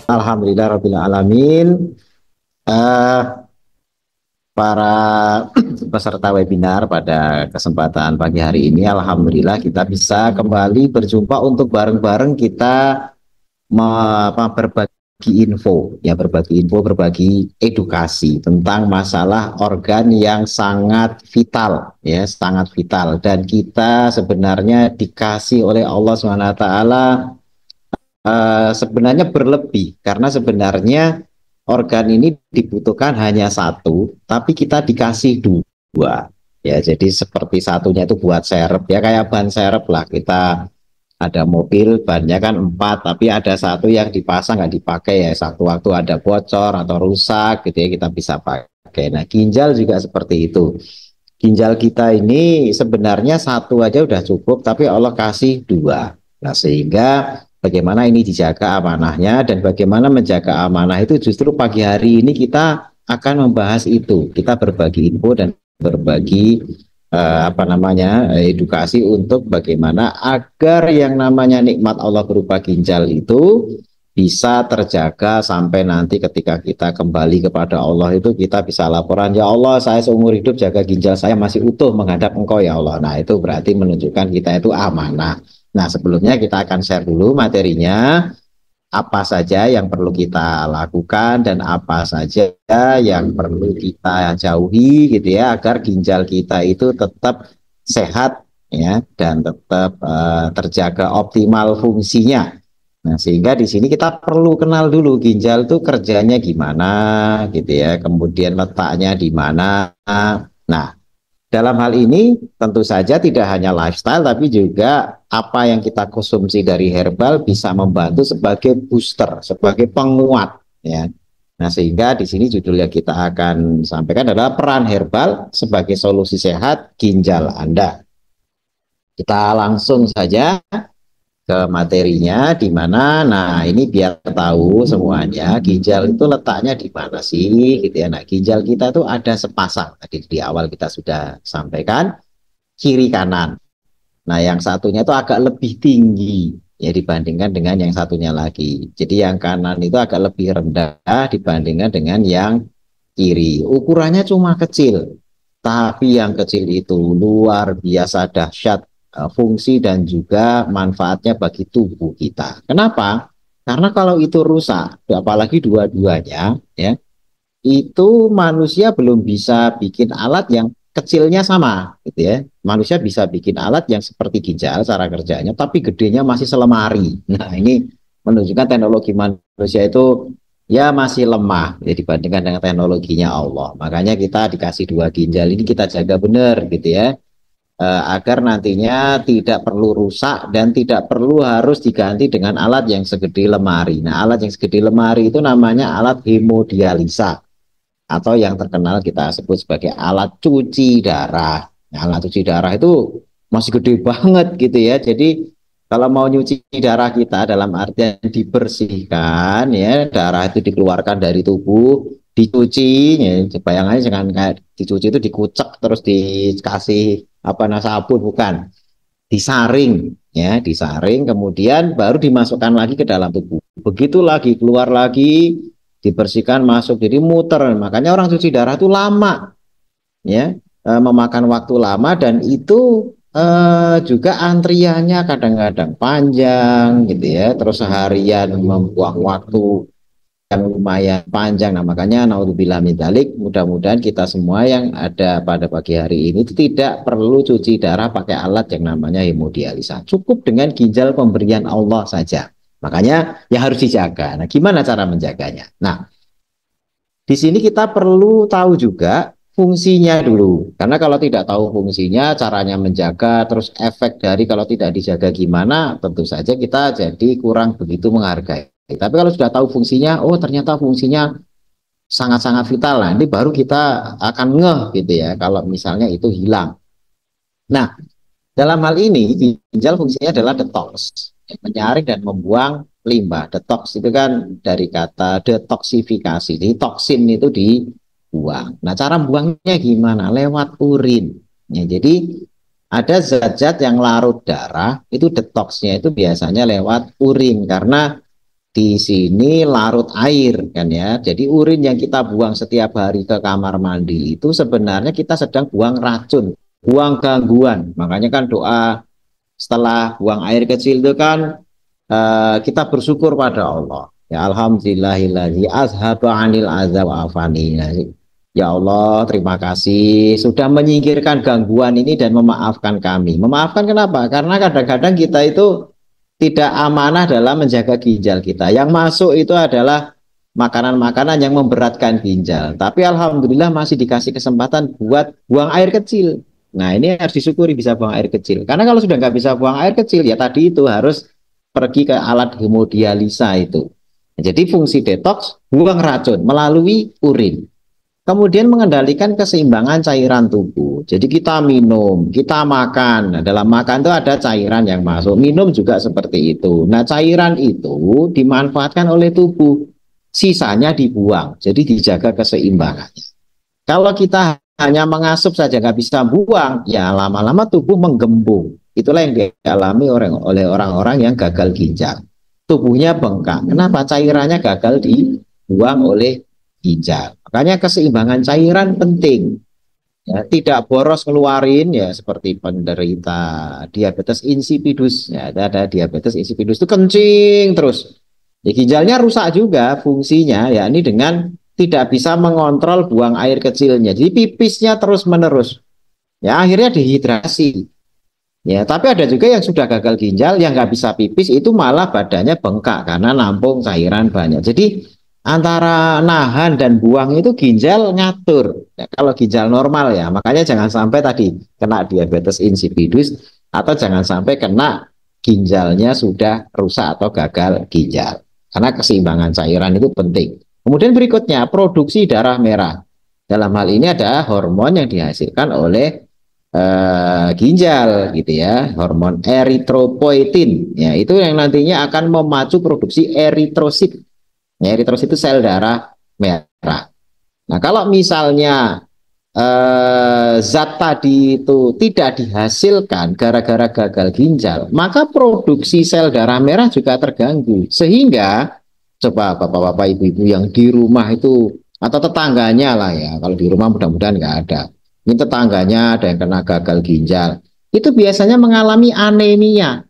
Alhamdulillah Rabbil Alamin. Eh, para peserta webinar pada kesempatan pagi hari ini, Alhamdulillah kita bisa kembali berjumpa untuk bareng-bareng kita berbagi info, ya berbagi info, berbagi edukasi tentang masalah organ yang sangat vital, ya sangat vital. Dan kita sebenarnya dikasih oleh Allah SWT sebenarnya berlebih karena sebenarnya organ ini dibutuhkan hanya satu, tapi kita dikasih dua. Ya, jadi seperti satunya itu buat serep, ya kayak ban serep lah. Kita ada mobil, bannya kan empat, tapi ada satu yang dipasang nggak dipakai ya. Satu waktu ada bocor atau rusak gitu ya, kita bisa pakai. Nah, ginjal juga seperti itu. Ginjal kita ini sebenarnya satu aja udah cukup, tapi Allah kasih dua. Nah, sehingga bagaimana ini dijaga amanahnya dan bagaimana menjaga amanah itu justru pagi hari ini kita akan membahas itu. Kita berbagi info dan berbagi edukasi untuk bagaimana agar yang namanya nikmat Allah berupa ginjal itu bisa terjaga sampai nanti ketika kita kembali kepada Allah itu kita bisa laporan, ya Allah saya seumur hidup jaga ginjal saya masih utuh menghadap Engkau ya Allah. Nah itu berarti menunjukkan kita itu amanah. Nah sebelumnya kita akan share dulu materinya, apa saja yang perlu kita lakukan dan apa saja yang perlu kita jauhi gitu ya agar ginjal kita itu tetap sehat ya dan tetap terjaga optimal fungsinya. Nah, sehingga di sini kita perlu kenal dulu ginjal itu kerjanya gimana gitu ya, kemudian letaknya di mana. Nah, dalam hal ini tentu saja tidak hanya lifestyle tapi juga apa yang kita konsumsi dari herbal bisa membantu sebagai booster, sebagai penguat ya. Nah, sehingga di sini judul yang kita akan sampaikan adalah peran herbal sebagai solusi sehat ginjal Anda. Kita langsung saja ke materinya di mana. Nah, ini biar tahu semuanya ginjal itu letaknya di mana sih gitu ya. Nah, ginjal kita itu ada sepasang. Tadi di awal kita sudah sampaikan kiri kanan. Nah, yang satunya itu agak lebih tinggi ya dibandingkan dengan yang satunya lagi. Jadi yang kanan itu agak lebih rendah dibandingkan dengan yang kiri. Ukurannya cuma kecil, tapi yang kecil itu luar biasa dahsyat fungsi dan juga manfaatnya bagi tubuh kita. Kenapa? Karena kalau itu rusak, apalagi dua-duanya, ya, itu manusia belum bisa bikin alat yang kecilnya sama, gitu ya. Manusia bisa bikin alat yang seperti ginjal cara kerjanya, tapi gedenya masih selemari. Nah, ini menunjukkan teknologi manusia itu ya masih lemah ya dibandingkan dengan teknologinya Allah. Makanya kita dikasih dua ginjal ini kita jaga benar gitu ya. Agar nantinya tidak perlu rusak dan tidak perlu harus diganti dengan alat yang segede lemari. Nah, alat yang segede lemari itu namanya alat hemodialisa atau yang terkenal kita sebut sebagai alat cuci darah. Nah, alat cuci darah itu masih gede banget gitu ya. Jadi kalau mau nyuci darah kita dalam artian dibersihkan ya, darah itu dikeluarkan dari tubuh, dicuci ya, bayangannya jangan kayak dicuci itu dikucek terus dikasih apa sabun, bukan, disaring ya, disaring kemudian baru dimasukkan lagi ke dalam tubuh. Begitu lagi keluar lagi dibersihkan masuk, jadi muter. Makanya orang cuci darah itu lama ya, memakan waktu lama dan itu juga antriannya kadang-kadang panjang gitu ya, terus seharian membuang waktu yang lumayan panjang. Nah, makanya naudzubillah min dzalik, mudah-mudahan kita semua yang ada pada pagi hari ini itu tidak perlu cuci darah pakai alat yang namanya hemodialisa. Cukup dengan ginjal pemberian Allah saja. Makanya ya harus dijaga. Nah, gimana cara menjaganya? Nah, di sini kita perlu tahu juga fungsinya dulu. Karena kalau tidak tahu fungsinya, caranya menjaga, terus efek dari kalau tidak dijaga gimana, tentu saja kita jadi kurang begitu menghargai. Tapi kalau sudah tahu fungsinya, oh ternyata fungsinya sangat-sangat vital. Nah, ini baru kita akan ngeh gitu ya, kalau misalnya itu hilang. Nah, dalam hal ini ginjal fungsinya adalah detox, menyaring dan membuang limbah. Detox itu kan dari kata detoksifikasi, jadi toksin itu dibuang. Nah, cara buangnya gimana? Lewat urin. Ya, jadi ada zat-zat yang larut darah, itu detoxnya itu biasanya lewat urin karena di sini larut air kan ya. Jadi urin yang kita buang setiap hari ke kamar mandi itu sebenarnya kita sedang buang racun, buang gangguan. Makanya kan doa setelah buang air kecil itu kan kita bersyukur pada Allah. Ya alhamdulillahilladzi azhaba 'anil adza wa afani. Ya Allah, terima kasih sudah menyingkirkan gangguan ini dan memaafkan kami. Memaafkan kenapa? Karena kadang-kadang kita itu tidak amanah dalam menjaga ginjal kita. Yang masuk itu adalah makanan-makanan yang memberatkan ginjal. Tapi alhamdulillah masih dikasih kesempatan buat buang air kecil. Nah ini harus disyukuri bisa buang air kecil. Karena kalau sudah nggak bisa buang air kecil, ya tadi itu harus pergi ke alat hemodialisa itu. Jadi fungsi detox buang racun melalui urin. Kemudian mengendalikan keseimbangan cairan tubuh. Jadi kita minum, kita makan. Nah, dalam makan itu ada cairan yang masuk. Minum juga seperti itu. Nah, cairan itu dimanfaatkan oleh tubuh. Sisanya dibuang. Jadi dijaga keseimbangannya. Kalau kita hanya mengasup saja nggak bisa buang, ya lama-lama tubuh menggembung. Itulah yang dialami oleh orang-orang yang gagal ginjal. Tubuhnya bengkak. Kenapa? Cairannya gagal dibuang oleh ginjal. Makanya keseimbangan cairan penting. Ya, tidak boros ngeluarin ya seperti penderita diabetes insipidus. Ya, ada diabetes insipidus itu kencing terus. Ya, ginjalnya rusak juga fungsinya ya ini dengan tidak bisa mengontrol buang air kecilnya. Jadi pipisnya terus-menerus. Ya akhirnya dehidrasi. Ya, tapi ada juga yang sudah gagal ginjal yang nggak bisa pipis itu malah badannya bengkak karena nampung cairan banyak. Jadi antara nahan dan buang itu ginjal ngatur. Ya, kalau ginjal normal ya, makanya jangan sampai tadi kena diabetes insipidus atau jangan sampai kena ginjalnya sudah rusak atau gagal ginjal. Karena keseimbangan cairan itu penting. Kemudian berikutnya produksi darah merah. Dalam hal ini ada hormon yang dihasilkan oleh ginjal gitu ya, hormon eritropoietin. Ya, itu yang nantinya akan memacu produksi eritrosit. Ya, eritrosit itu sel darah merah. Nah, kalau misalnya zat tadi itu tidak dihasilkan gara-gara gagal ginjal, maka produksi sel darah merah juga terganggu. Sehingga, coba bapak-bapak, ibu-ibu yang di rumah itu, atau tetangganya lah ya, kalau di rumah mudah-mudahan nggak ada. Ini tetangganya ada yang kena gagal ginjal. Itu biasanya mengalami anemia.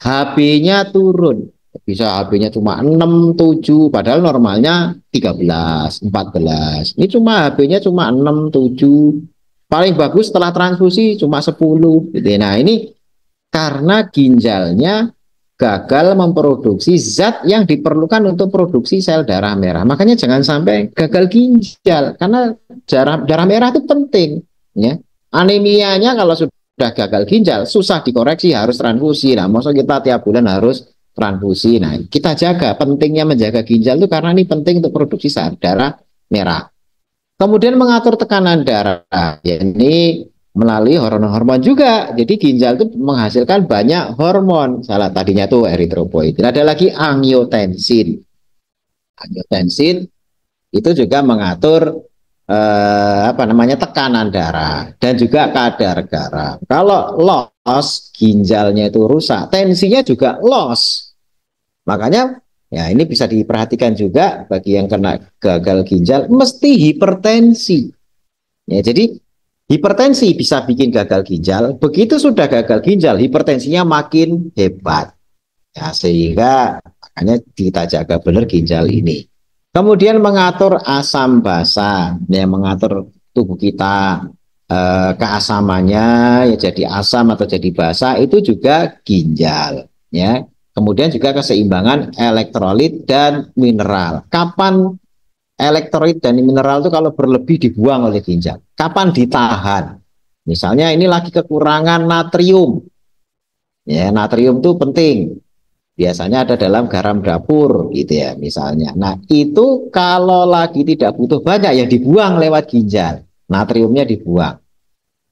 HB-nya turun. Bisa HB-nya cuma 6, 7, padahal normalnya 13, 14. Ini cuma HB-nya cuma 6, 7. Paling bagus setelah transfusi cuma 10. Gitu. Nah ini karena ginjalnya gagal memproduksi zat yang diperlukan untuk produksi sel darah merah. Makanya jangan sampai gagal ginjal, karena darah merah itu penting. Ya. Anemianya kalau sudah gagal ginjal, susah dikoreksi, harus transfusi. Nah, maksud kita tiap bulan harus transfusi. Nah, kita jaga, pentingnya menjaga ginjal itu karena ini penting untuk produksi sel darah merah. Kemudian mengatur tekanan darah, ya ini melalui hormon-hormon juga. Jadi ginjal itu menghasilkan banyak hormon. Salah tadinya tuh eritropoietin. Ada lagi angiotensin. Angiotensin itu juga mengatur tekanan darah dan juga kadar garam. Kalau loss ginjalnya itu rusak, tensinya juga loss. Makanya ya ini bisa diperhatikan juga bagi yang kena gagal ginjal mesti hipertensi. Ya, jadi hipertensi bisa bikin gagal ginjal. Begitu sudah gagal ginjal, hipertensinya makin hebat. Ya, sehingga makanya kita jaga benar ginjal ini. Kemudian mengatur asam basa, ya, mengatur tubuh kita keasamannya ya jadi asam atau jadi basa itu juga ginjal. Ya. Kemudian juga keseimbangan elektrolit dan mineral. Kapan elektrolit dan mineral itu kalau berlebih dibuang oleh ginjal? Kapan ditahan? Misalnya ini lagi kekurangan natrium. Ya, natrium itu penting. Biasanya ada dalam garam dapur gitu ya misalnya. Nah itu kalau lagi tidak butuh banyak ya dibuang lewat ginjal. Natriumnya dibuang.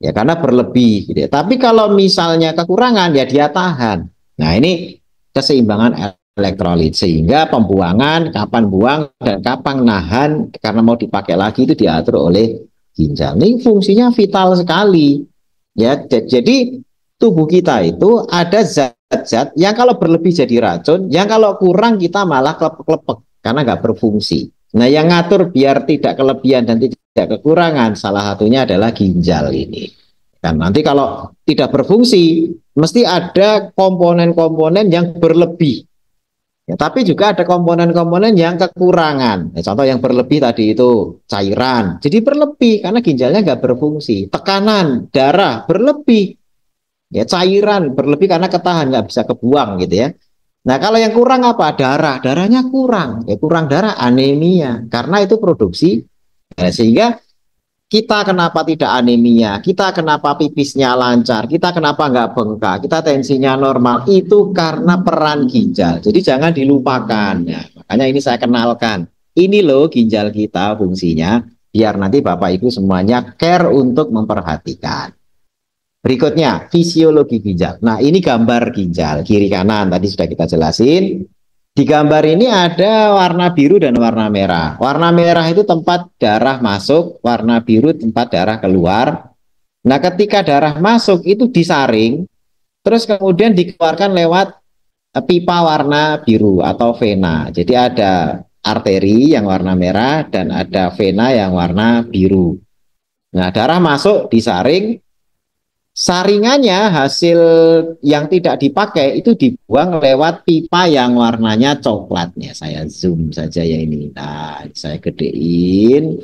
Ya karena berlebih gitu ya. Tapi kalau misalnya kekurangan ya dia tahan. Nah ini keseimbangan elektrolit. Sehingga pembuangan, kapan buang dan kapan nahan karena mau dipakai lagi itu diatur oleh ginjal. Ini fungsinya vital sekali. Ya jadi tubuh kita itu ada zat zat yang kalau berlebih jadi racun, yang kalau kurang kita malah klepek-klepek karena nggak berfungsi. Nah, yang ngatur biar tidak kelebihan dan tidak kekurangan, salah satunya adalah ginjal ini. Dan nanti kalau tidak berfungsi, mesti ada komponen-komponen yang berlebih. Ya, tapi juga ada komponen-komponen yang kekurangan. Ya, contoh yang berlebih tadi itu cairan. Jadi berlebih karena ginjalnya nggak berfungsi. Tekanan darah berlebih. Ya, cairan berlebih karena ketahan nggak bisa kebuang gitu ya. Nah, kalau yang kurang apa? Darah. Darahnya kurang. Ya, kurang darah anemia. Karena itu produksi. Ya, sehingga kita kenapa tidak anemia, kita kenapa pipisnya lancar, kita kenapa nggak bengkak, kita tensinya normal, itu karena peran ginjal. Jadi jangan dilupakan. Ya, makanya ini saya kenalkan. Ini loh ginjal kita fungsinya, biar nanti Bapak Ibu semuanya care untuk memperhatikan. Berikutnya, fisiologi ginjal. Nah, ini gambar ginjal, kiri kanan, tadi sudah kita jelasin. Di gambar ini ada warna biru dan warna merah. Warna merah itu tempat darah masuk, warna biru tempat darah keluar. Nah, ketika darah masuk itu disaring, terus kemudian dikeluarkan lewat pipa warna biru atau vena. Jadi ada arteri yang warna merah dan ada vena yang warna biru. Nah, darah masuk disaring, saringannya hasil yang tidak dipakai itu dibuang lewat pipa yang warnanya coklatnya. Saya zoom saja ya ini. Nah, saya gedein.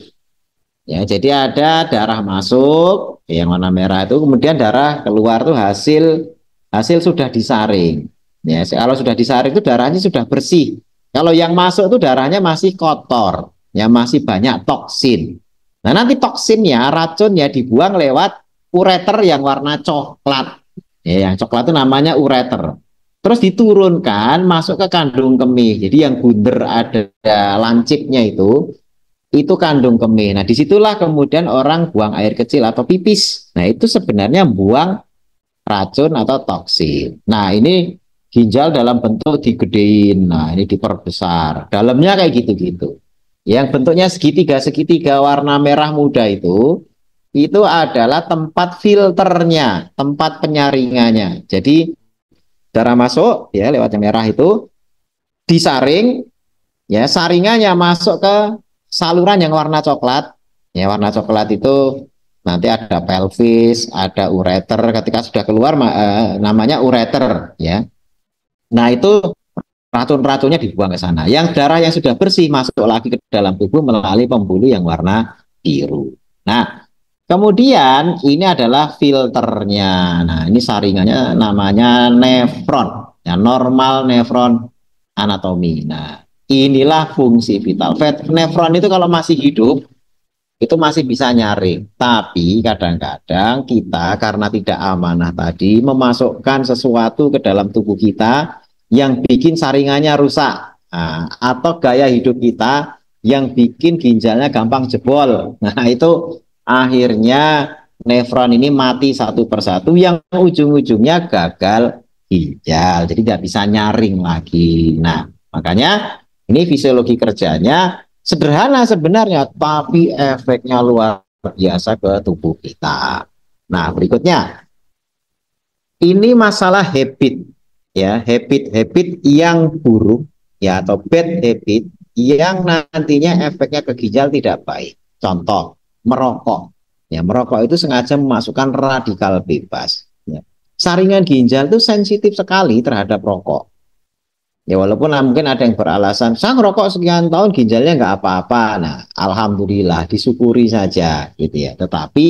Ya, jadi ada darah masuk yang warna merah itu, kemudian darah keluar tuh hasil sudah disaring. Ya, kalau sudah disaring itu darahnya sudah bersih. Kalau yang masuk itu darahnya masih kotor, ya masih banyak toksin. Nah, nanti toksinnya, racunnya dibuang lewat ureter yang warna coklat. Ya, yang coklat itu namanya ureter. Terus diturunkan masuk ke kandung kemih. Jadi yang bundar ada lancipnya itu kandung kemih. Nah, disitulah kemudian orang buang air kecil atau pipis. Nah, itu sebenarnya buang racun atau toksin. Nah, ini ginjal dalam bentuk digedein. Nah, ini diperbesar. Dalamnya kayak gitu-gitu. Yang bentuknya segitiga-segitiga warna merah muda itu adalah tempat filternya, tempat penyaringannya. Jadi darah masuk ya lewat yang merah itu disaring, ya saringannya masuk ke saluran yang warna coklat. Ya, warna coklat itu nanti ada pelvis, ada ureter. Ketika sudah keluar namanya ureter ya. Nah, itu racun-racunnya dibuang ke sana. Yang darah yang sudah bersih masuk lagi ke dalam tubuh melalui pembuluh yang warna biru. Nah, kemudian ini adalah filternya. Nah, ini saringannya namanya nefron, ya, normal nefron anatomi. Nah, inilah fungsi vital. Nefron itu kalau masih hidup itu masih bisa nyaring. Tapi kadang-kadang kita karena tidak amanah tadi memasukkan sesuatu ke dalam tubuh kita yang bikin saringannya rusak. Nah, atau gaya hidup kita yang bikin ginjalnya gampang jebol. Nah, itu akhirnya nefron ini mati satu persatu yang ujung-ujungnya gagal ginjal. Jadi nggak bisa nyaring lagi. Nah, makanya ini fisiologi kerjanya sederhana sebenarnya, tapi efeknya luar biasa ke tubuh kita. Nah, berikutnya, ini masalah habit, ya, habit-habit yang buruk, ya, atau bad habit yang nantinya efeknya ke ginjal tidak baik. Contoh, merokok. Ya, merokok itu sengaja memasukkan radikal bebas. Ya. Saringan ginjal itu sensitif sekali terhadap rokok. Ya, walaupun mungkin ada yang beralasan, saya ngerokok sekian tahun ginjalnya nggak apa-apa. Nah, alhamdulillah, disyukuri saja, gitu ya. Tetapi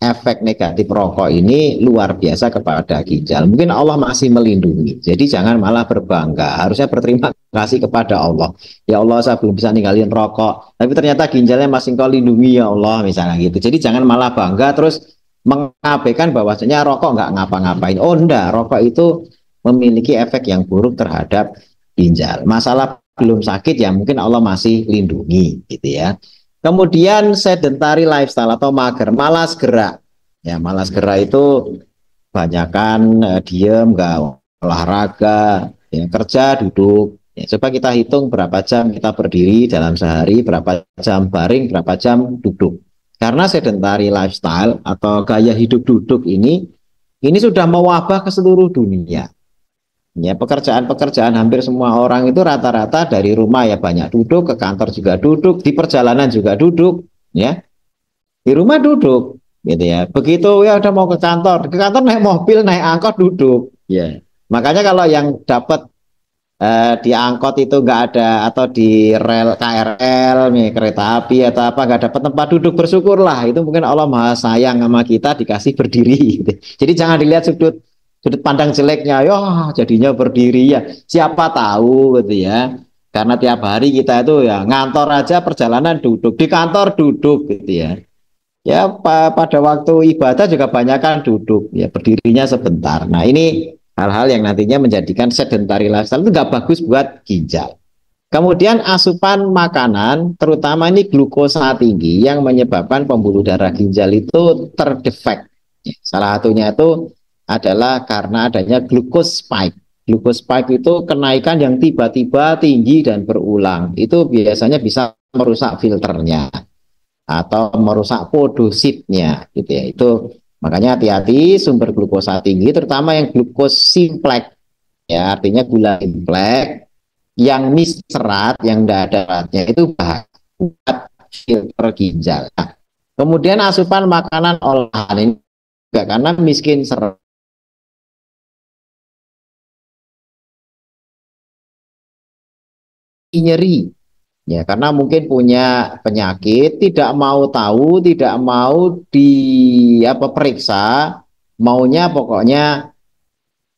efek negatif rokok ini luar biasa kepada ginjal. Mungkin Allah masih melindungi. Jadi jangan malah berbangga. Harusnya berterima kasih kepada Allah. Ya Allah, saya belum bisa ninggalin rokok, tapi ternyata ginjalnya masih Engkau lindungi ya Allah, misalnya gitu. Jadi jangan malah bangga terus mengabaikan bahwasanya rokok nggak ngapa-ngapain. Oh enggak, rokok itu memiliki efek yang buruk terhadap ginjal. Masalah belum sakit ya mungkin Allah masih lindungi gitu ya. Kemudian sedentary lifestyle atau mager, malas gerak. Ya, malas gerak itu banyakan diem, nggak olahraga, ya, kerja duduk. Ya, coba kita hitung berapa jam kita berdiri dalam sehari, berapa jam baring, berapa jam duduk. Karena sedentary lifestyle atau gaya hidup duduk ini sudah mewabah ke seluruh dunia. Ya, pekerjaan-pekerjaan hampir semua orang itu rata-rata dari rumah ya banyak duduk, ke kantor juga duduk, di perjalanan juga duduk, ya. Di rumah duduk, gitu ya. Begitu ya udah mau ke kantor naik mobil, naik angkot duduk, ya. Makanya kalau yang dapat di angkot itu nggak ada atau di rel KRL, nih, kereta api atau apa nggak dapat tempat duduk bersyukurlah itu mungkin Allah Maha sayang sama kita dikasih berdiri. Gitu. Jadi jangan dilihat sudut sudut pandang jeleknya, ya jadinya berdiri ya siapa tahu gitu ya. Karena tiap hari kita itu ya ngantor aja perjalanan duduk di kantor duduk gitu ya. Ya pada waktu ibadah juga banyak kan duduk ya berdirinya sebentar. Nah ini hal-hal yang nantinya menjadikan sedentary lifestyle itu nggak bagus buat ginjal. Kemudian asupan makanan, terutama ini glukosa tinggi yang menyebabkan pembuluh darah ginjal itu terdefek. Salah satunya itu adalah karena adanya glucose spike. Glucose spike itu kenaikan yang tiba-tiba tinggi dan berulang. Itu biasanya bisa merusak filternya atau merusak podositnya gitu ya. Itu makanya hati-hati sumber glukosa tinggi terutama yang glukos simplex ya artinya gula simplex yang serat yang tidak ada seratnya itu bahaya buat filter ginjal. Nah, kemudian asupan makanan olahan ini juga karena miskin serat nyeri. Ya, karena mungkin punya penyakit, tidak mau tahu, tidak mau di apa periksa, maunya pokoknya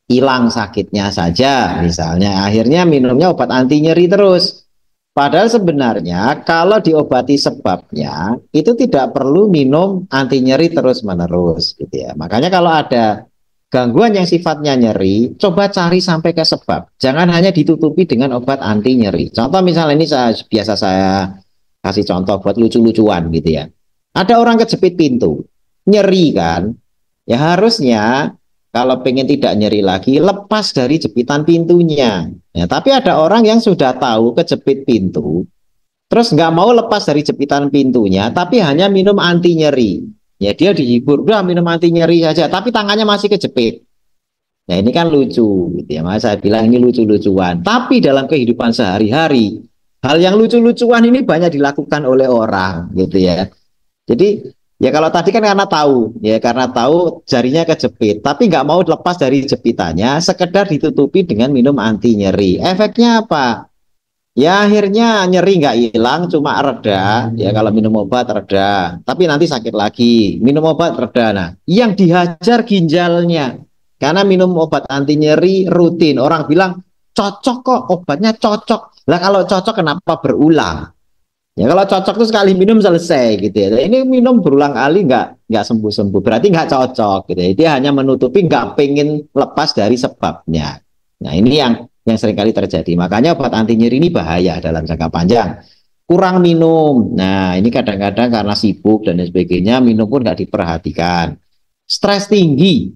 hilang sakitnya saja, misalnya. Akhirnya minumnya obat anti nyeri terus. Padahal sebenarnya kalau diobati sebabnya, itu tidak perlu minum anti nyeri terus-menerus, gitu ya. Makanya kalau ada gangguan yang sifatnya nyeri, coba cari sampai ke sebab. Jangan hanya ditutupi dengan obat anti nyeri. Contoh misalnya ini biasa saya kasih contoh buat lucu-lucuan gitu ya. Ada orang kejepit pintu, nyeri kan? Ya harusnya kalau pengen tidak nyeri lagi, lepas dari jepitan pintunya. Ya, tapi ada orang yang sudah tahu kejepit pintu, terus nggak mau lepas dari jepitan pintunya, tapi hanya minum anti nyeri. Ya dia dihibur, udah minum anti nyeri saja, tapi tangannya masih kejepit. Nah ini kan lucu, gitu ya. Mas saya bilang ini lucu-lucuan. Tapi dalam kehidupan sehari-hari, hal yang lucu-lucuan ini banyak dilakukan oleh orang, gitu ya. Jadi ya kalau tadi kan karena tahu, ya karena tahu jarinya kejepit, tapi nggak mau lepas dari jepitannya, sekedar ditutupi dengan minum anti nyeri. Efeknya apa? Ya akhirnya nyeri nggak hilang, cuma reda. Ya kalau minum obat reda, tapi nanti sakit lagi. Minum obat reda. Nah, yang dihajar ginjalnya. Karena minum obat anti nyeri rutin. Orang bilang cocok kok, obatnya cocok. Lah kalau cocok kenapa berulang? Ya kalau cocok tuh sekali minum selesai gitu ya. Ini minum berulang kali nggak sembuh-sembuh. Berarti nggak cocok gitu ya. Dia hanya menutupi nggak pengen lepas dari sebabnya. Nah ini yang seringkali terjadi. Makanya obat anti nyeri ini bahaya dalam jangka panjang. Kurang minum. Nah ini kadang-kadang karena sibuk dan sebagainya minum pun nggak diperhatikan. Stres tinggi.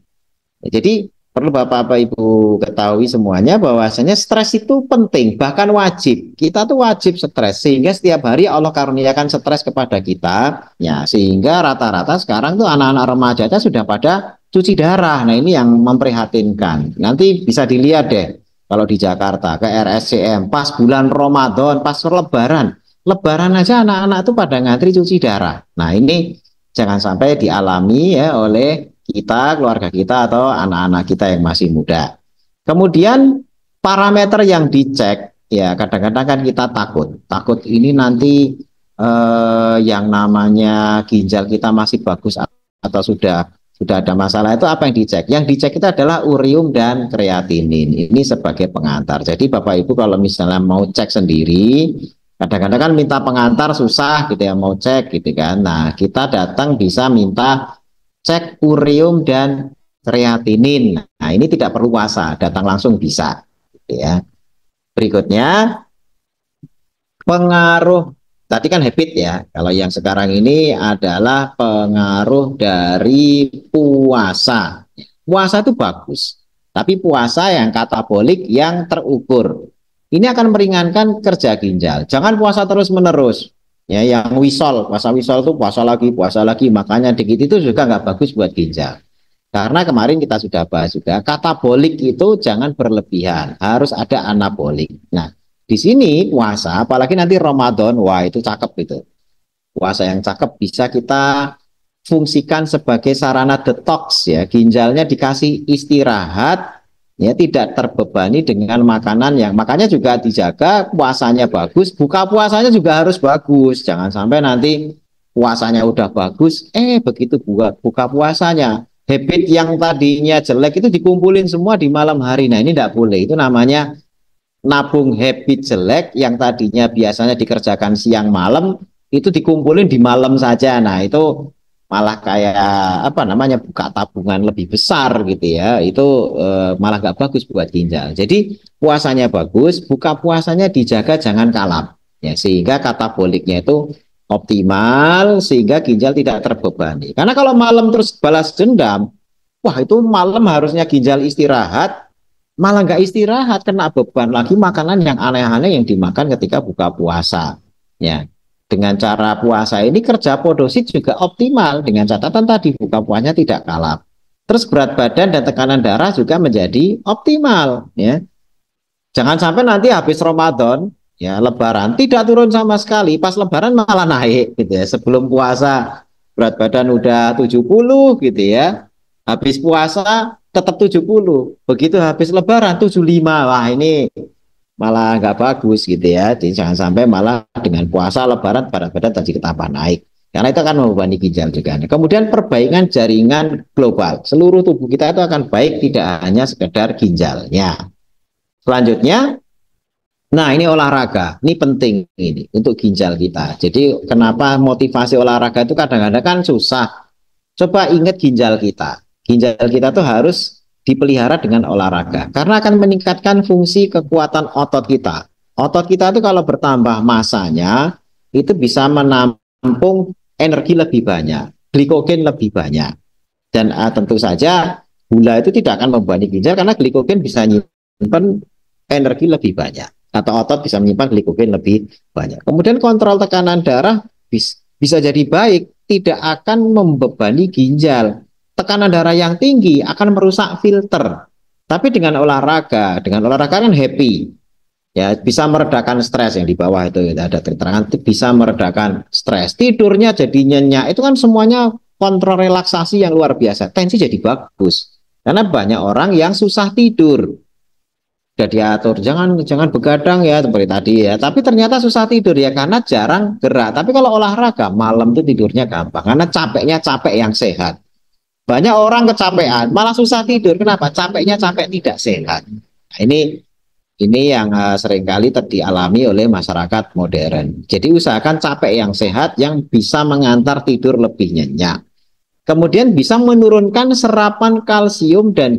Jadi perlu Bapak-Bapak Ibu ketahui semuanya bahwasanya stres itu penting, bahkan wajib. Kita tuh wajib stres sehingga setiap hari Allah karuniakan stres kepada kita. Ya, sehingga rata-rata sekarang tuh anak-anak remaja sudah pada cuci darah. Nah, ini yang memprihatinkan. Nanti bisa dilihat deh kalau di Jakarta ke RSCM pas bulan Ramadan, pas Lebaran. Lebaran aja anak-anak tuh pada ngantri cuci darah. Nah, ini jangan sampai dialami ya oleh kita, keluarga kita atau anak-anak kita yang masih muda. Kemudian parameter yang dicek ya kadang-kadang kan kita takut ini nanti yang namanya ginjal kita masih bagus atau sudah ada masalah. Itu apa yang dicek? Yang dicek itu adalah urium dan kreatinin. Ini sebagai pengantar. Jadi Bapak Ibu kalau misalnya mau cek sendiri, kadang-kadang kan minta pengantar susah gitu ya, mau cek gitu kan. Nah kita datang bisa minta cek urium dan kreatinin. Nah, ini tidak perlu puasa, datang langsung bisa. Gitu ya. Berikutnya, pengaruh, tadi kan habit ya, kalau yang sekarang ini adalah pengaruh dari puasa. Puasa itu bagus, tapi puasa yang katabolik yang terukur. Ini akan meringankan kerja ginjal. Jangan puasa terus-menerus. Ya, yang puasa wisol itu puasa lagi, makanya dikit itu juga nggak bagus buat ginjal. Karena kemarin kita sudah bahas juga, katabolik itu jangan berlebihan, harus ada anabolik. Nah, di sini puasa, apalagi nanti Ramadan, wah itu cakep itu. Puasa yang cakep bisa kita fungsikan sebagai sarana detox ya, ginjalnya dikasih istirahat ya, tidak terbebani dengan makanan yang, makanya juga dijaga puasanya bagus, buka puasanya juga harus bagus, jangan sampai nanti puasanya udah bagus begitu buka puasanya habit yang tadinya jelek itu dikumpulin semua di malam hari. Nah ini tidak boleh, itu namanya nabung habit jelek yang tadinya biasanya dikerjakan siang malam itu dikumpulin di malam saja. Nah itu malah kayak apa namanya, buka tabungan lebih besar gitu ya, itu malah nggak bagus buat ginjal. Jadi puasanya bagus, buka puasanya dijaga jangan kalap ya, sehingga kataboliknya itu optimal, sehingga ginjal tidak terbebani. Karena kalau malam terus balas dendam, wah itu malam harusnya ginjal istirahat, malah nggak istirahat, kena beban lagi makanan yang aneh-aneh yang dimakan ketika buka puasa ya. Dengan cara puasa ini kerja podosit juga optimal, dengan catatan tadi buka puasanya tidak kalap. Terus berat badan dan tekanan darah juga menjadi optimal ya. Jangan sampai nanti habis Ramadan ya, Lebaran tidak turun sama sekali, pas Lebaran malah naik gitu ya. Sebelum puasa berat badan udah 70 gitu ya, habis puasa tetap 70, begitu habis Lebaran 75, wah ini malah nggak bagus gitu ya. Jadi jangan sampai malah dengan puasa Lebaran berat badan tadi ketambah naik, karena itu akan membebani ginjal juga. Kemudian perbaikan jaringan global, seluruh tubuh kita itu akan baik, tidak hanya sekedar ginjalnya. Selanjutnya, nah ini olahraga, ini penting ini untuk ginjal kita. Jadi kenapa motivasi olahraga itu kadang-kadang kan susah. Coba ingat ginjal kita. Ginjal kita tuh harus dipelihara dengan olahraga, karena akan meningkatkan fungsi kekuatan otot kita. Otot kita itu kalau bertambah masanya, itu bisa menampung energi lebih banyak, glikogen lebih banyak. Dan tentu saja gula itu tidak akan membebani ginjal, karena glikogen bisa nyimpen energi lebih banyak, atau otot bisa menyimpan glikogen lebih banyak. Kemudian kontrol tekanan darah bisa jadi baik, tidak akan membebani ginjal. Tekanan darah yang tinggi akan merusak filter. Tapi dengan olahraga kan happy, ya bisa meredakan stres. Yang di bawah itu ada keterangan bisa meredakan stres. Tidurnya jadi nyenyak. Itu kan semuanya kontrol relaksasi yang luar biasa. Tensi jadi bagus. Karena banyak orang yang susah tidur. Sudah diatur, jangan begadang ya seperti tadi ya, tapi ternyata susah tidur ya karena jarang gerak. Tapi kalau olahraga malam itu tidurnya gampang, karena capeknya capek yang sehat. Banyak orang kecapean malah susah tidur, kenapa? Capeknya capek tidak sehat. Nah, ini yang seringkali dialami oleh masyarakat modern. Jadi usahakan capek yang sehat yang bisa mengantar tidur lebih nyenyak. Kemudian bisa menurunkan serapan kalsium dan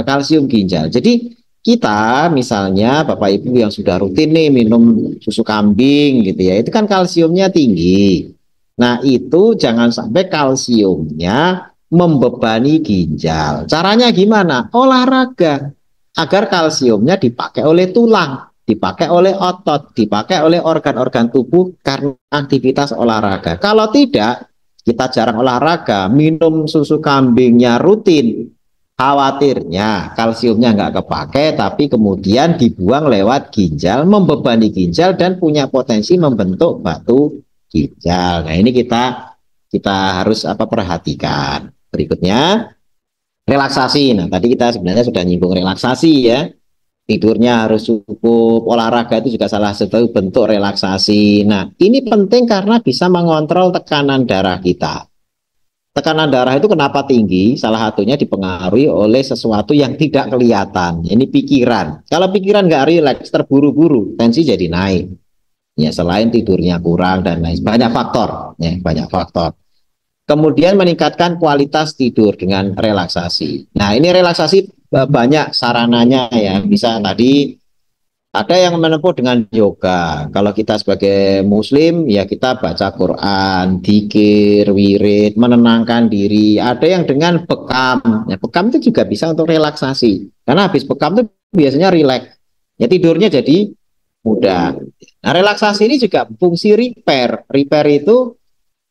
kalsium ginjal. Jadi kita misalnya Bapak Ibu yang sudah rutin nih minum susu kambing gitu ya, itu kan kalsiumnya tinggi. Nah itu jangan sampai kalsiumnya membebani ginjal. Caranya gimana? Olahraga, agar kalsiumnya dipakai oleh tulang, dipakai oleh otot, dipakai oleh organ-organ tubuh karena aktivitas olahraga. Kalau tidak, kita jarang olahraga, minum susu kambingnya rutin, khawatirnya kalsiumnya nggak kepake, tapi kemudian dibuang lewat ginjal, membebani ginjal dan punya potensi membentuk batu ginjal. Nah ini kita harus perhatikan. Berikutnya relaksasi. Nah tadi kita sebenarnya sudah nyinggung relaksasi ya. Tidurnya harus cukup, olahraga itu juga salah satu bentuk relaksasi. Nah ini penting karena bisa mengontrol tekanan darah kita. Tekanan darah itu kenapa tinggi? Salah satunya dipengaruhi oleh sesuatu yang tidak kelihatan. Ini pikiran. Kalau pikiran nggak rileks, terburu-buru, tensi jadi naik. Ya, selain tidurnya kurang dan lain, banyak faktor. Ya, banyak faktor. Kemudian meningkatkan kualitas tidur dengan relaksasi. Nah, ini relaksasi banyak sarananya ya. Bisa tadi ada yang menempuh dengan yoga. Kalau kita sebagai muslim ya kita baca Quran, dzikir, wirid, menenangkan diri. Ada yang dengan bekam. Ya, bekam itu juga bisa untuk relaksasi. Karena habis bekam itu biasanya rileks. Ya tidurnya jadi mudah. Nah, relaksasi ini juga fungsi repair. Repair itu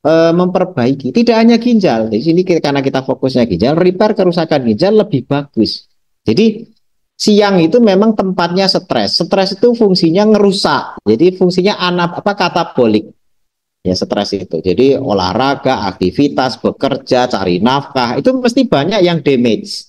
memperbaiki. Tidak hanya ginjal. Di sini karena kita fokusnya ginjal, repair kerusakan ginjal lebih bagus. Jadi siang itu memang tempatnya stres. Stres itu fungsinya ngerusak. Jadi fungsinya katabolik. Ya stres itu. Jadi olahraga, aktivitas, bekerja, cari nafkah itu mesti banyak yang damage.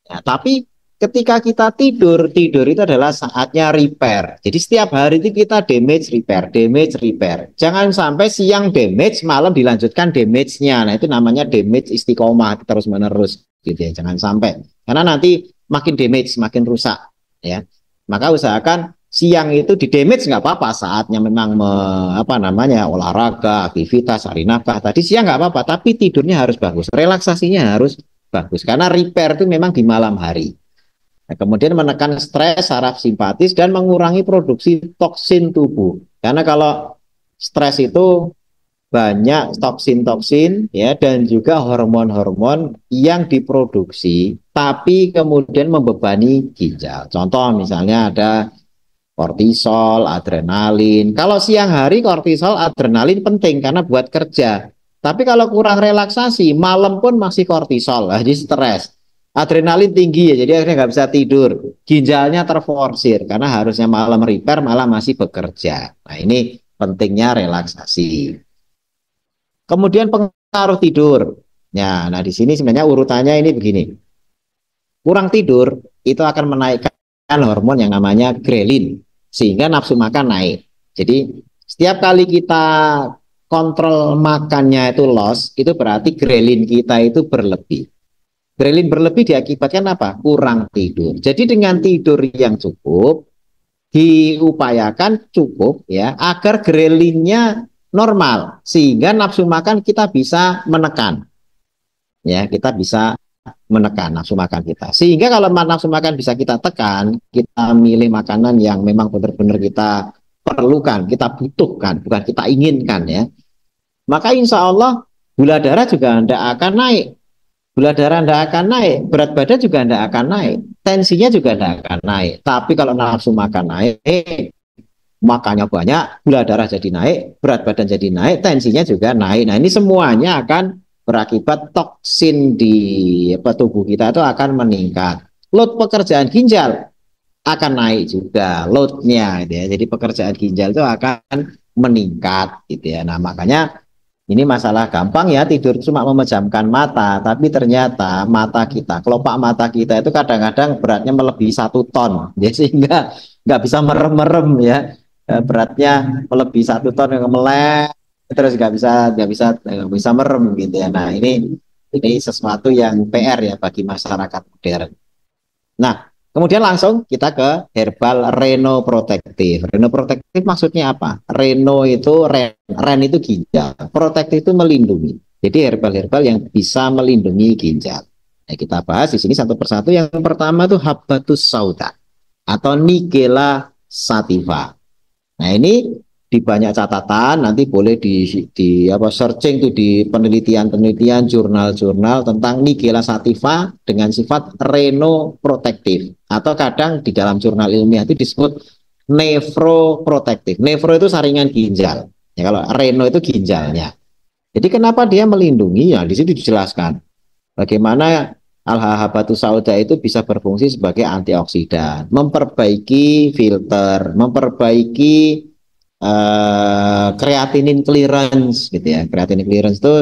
Ya, tapi ketika kita tidur, tidur itu adalah saatnya repair. Jadi setiap hari itu kita damage repair, damage repair. Jangan sampai siang damage, malam dilanjutkan damage-nya. Nah itu namanya damage istiqomah terus menerus, gitu ya. Jangan sampai, karena nanti makin damage, makin rusak, ya. Maka usahakan siang itu di damage nggak apa-apa, saatnya memang olahraga, aktivitas, cari nafkah. Tadi siang nggak apa-apa, tapi tidurnya harus bagus, relaksasinya harus bagus karena repair itu memang di malam hari. Nah, kemudian menekan stres, saraf simpatis dan mengurangi produksi toksin tubuh. Karena kalau stres itu banyak toksin-toksin ya dan juga hormon-hormon yang diproduksi tapi kemudian membebani ginjal. Contoh misalnya ada kortisol, adrenalin. Kalau siang hari kortisol, adrenalin penting karena buat kerja. Tapi kalau kurang relaksasi, malam pun masih kortisol, jadi stres. Adrenalin tinggi ya, jadi akhirnya nggak bisa tidur. Ginjalnya terforsir karena harusnya malam repair, malah masih bekerja. Nah ini pentingnya relaksasi. Kemudian pengaruh tidur. Ya, nah di sini sebenarnya urutannya ini begini. Kurang tidur itu akan menaikkan hormon yang namanya grelin sehingga nafsu makan naik. Jadi setiap kali kita kontrol makannya itu loss, itu berarti grelin kita itu berlebih. Grelin berlebih diakibatkan apa? Kurang tidur. Jadi dengan tidur yang cukup, diupayakan cukup ya agar grelinnya normal sehingga nafsu makan kita bisa menekan. Ya, kita bisa menekan nafsu makan kita. Sehingga kalau nafsu makan bisa kita tekan, kita milih makanan yang memang benar-benar kita perlukan, kita butuhkan, bukan kita inginkan ya. Maka insya Allah gula darah juga tidak akan naik. Gula darah tidak akan naik, berat badan juga tidak akan naik, tensinya juga tidak akan naik. Tapi kalau nafsu makan naik, makannya banyak, gula darah jadi naik, berat badan jadi naik, tensinya juga naik. Nah ini semuanya akan berakibat toksin di tubuh kita itu akan meningkat. Load pekerjaan ginjal akan naik juga loadnya, gitu ya. Jadi pekerjaan ginjal itu akan meningkat, gitu ya. Nah makanya ini masalah gampang ya, tidur cuma memejamkan mata, tapi ternyata mata kita, kelopak mata kita itu kadang-kadang beratnya melebihi 1 ton, ya, sehingga nggak bisa merem-merem ya, beratnya melebihi 1 ton yang melek, terus nggak bisa merem gitu ya. Nah ini sesuatu yang PR ya bagi masyarakat modern. Nah kemudian langsung kita ke herbal renoprotektif. Renoprotektif maksudnya apa? Reno itu ren itu ginjal, protektif itu melindungi. Jadi herbal-herbal yang bisa melindungi ginjal. Nah, kita bahas di sini satu persatu. Yang pertama itu Habbatus Sauda atau Nigella sativa. Nah ini di banyak catatan nanti boleh searching tuh di penelitian-penelitian jurnal-jurnal tentang Nigella sativa dengan sifat renoprotektif atau kadang di dalam jurnal ilmiah itu disebut nefroprotektif. Nefro itu saringan ginjal. Ya, kalau reno itu ginjalnya. Jadi kenapa dia melindungi? Ya di situ dijelaskan bagaimana Al-Habbatus Sauda itu bisa berfungsi sebagai antioksidan, memperbaiki filter, memperbaiki creatinine clearance gitu ya. Creatinine clearance itu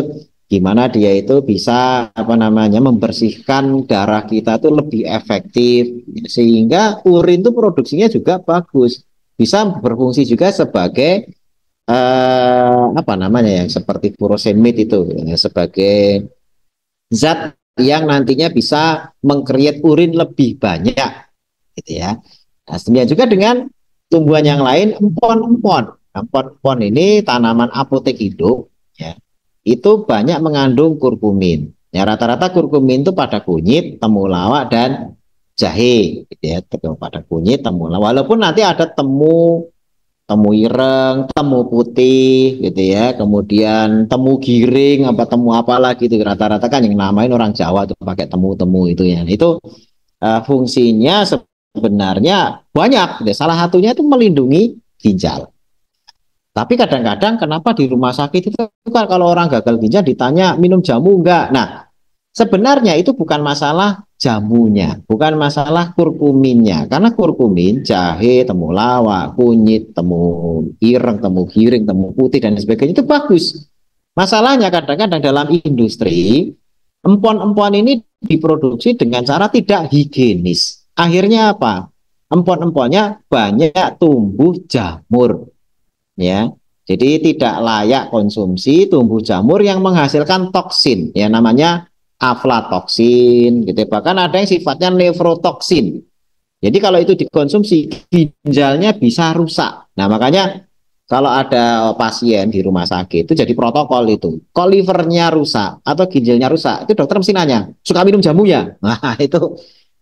gimana dia itu bisa membersihkan darah kita itu lebih efektif sehingga urin itu produksinya juga bagus, bisa berfungsi juga sebagai yang seperti furosemid itu ya, sebagai zat yang nantinya bisa mengkreat urin lebih banyak gitu ya. Nah, demikian juga dengan tumbuhan yang lain, empon-empon. Empon-empon ini tanaman apotek hidup, ya. Itu banyak mengandung kurkumin. Ya, rata-rata kurkumin itu pada kunyit, temulawak dan jahe, gitu ya. Pada kunyit, temulawak. Walaupun nanti ada temu ireng, temu putih, gitu ya. Kemudian temu giring, temu apalah gitu. Rata-rata kan yang namain orang Jawa tuh pakai temu-temu itu ya. Itu fungsinya sebenarnya banyak. Salah satunya itu melindungi ginjal. Tapi kadang-kadang kenapa di rumah sakit itu kan kalau orang gagal ginjal ditanya minum jamu enggak? Nah, sebenarnya itu bukan masalah jamunya, bukan masalah kurkuminnya. Karena kurkumin, jahe, temulawak, kunyit, temu ireng, temu giring, temu putih dan sebagainya itu bagus. Masalahnya kadang-kadang dalam industri empon-empon ini diproduksi dengan cara tidak higienis. Akhirnya apa? Empon-emponnya banyak tumbuh jamur, ya. Jadi tidak layak konsumsi tumbuh jamur yang menghasilkan toksin, ya namanya aflatoksin, gitu. Bahkan ada yang sifatnya nefrotoksin. Jadi kalau itu dikonsumsi ginjalnya bisa rusak. Nah makanya kalau ada pasien di rumah sakit itu jadi protokol itu. Kalau livernya rusak atau ginjalnya rusak, itu dokter mesti nanya, suka minum jamu ya? Nah itu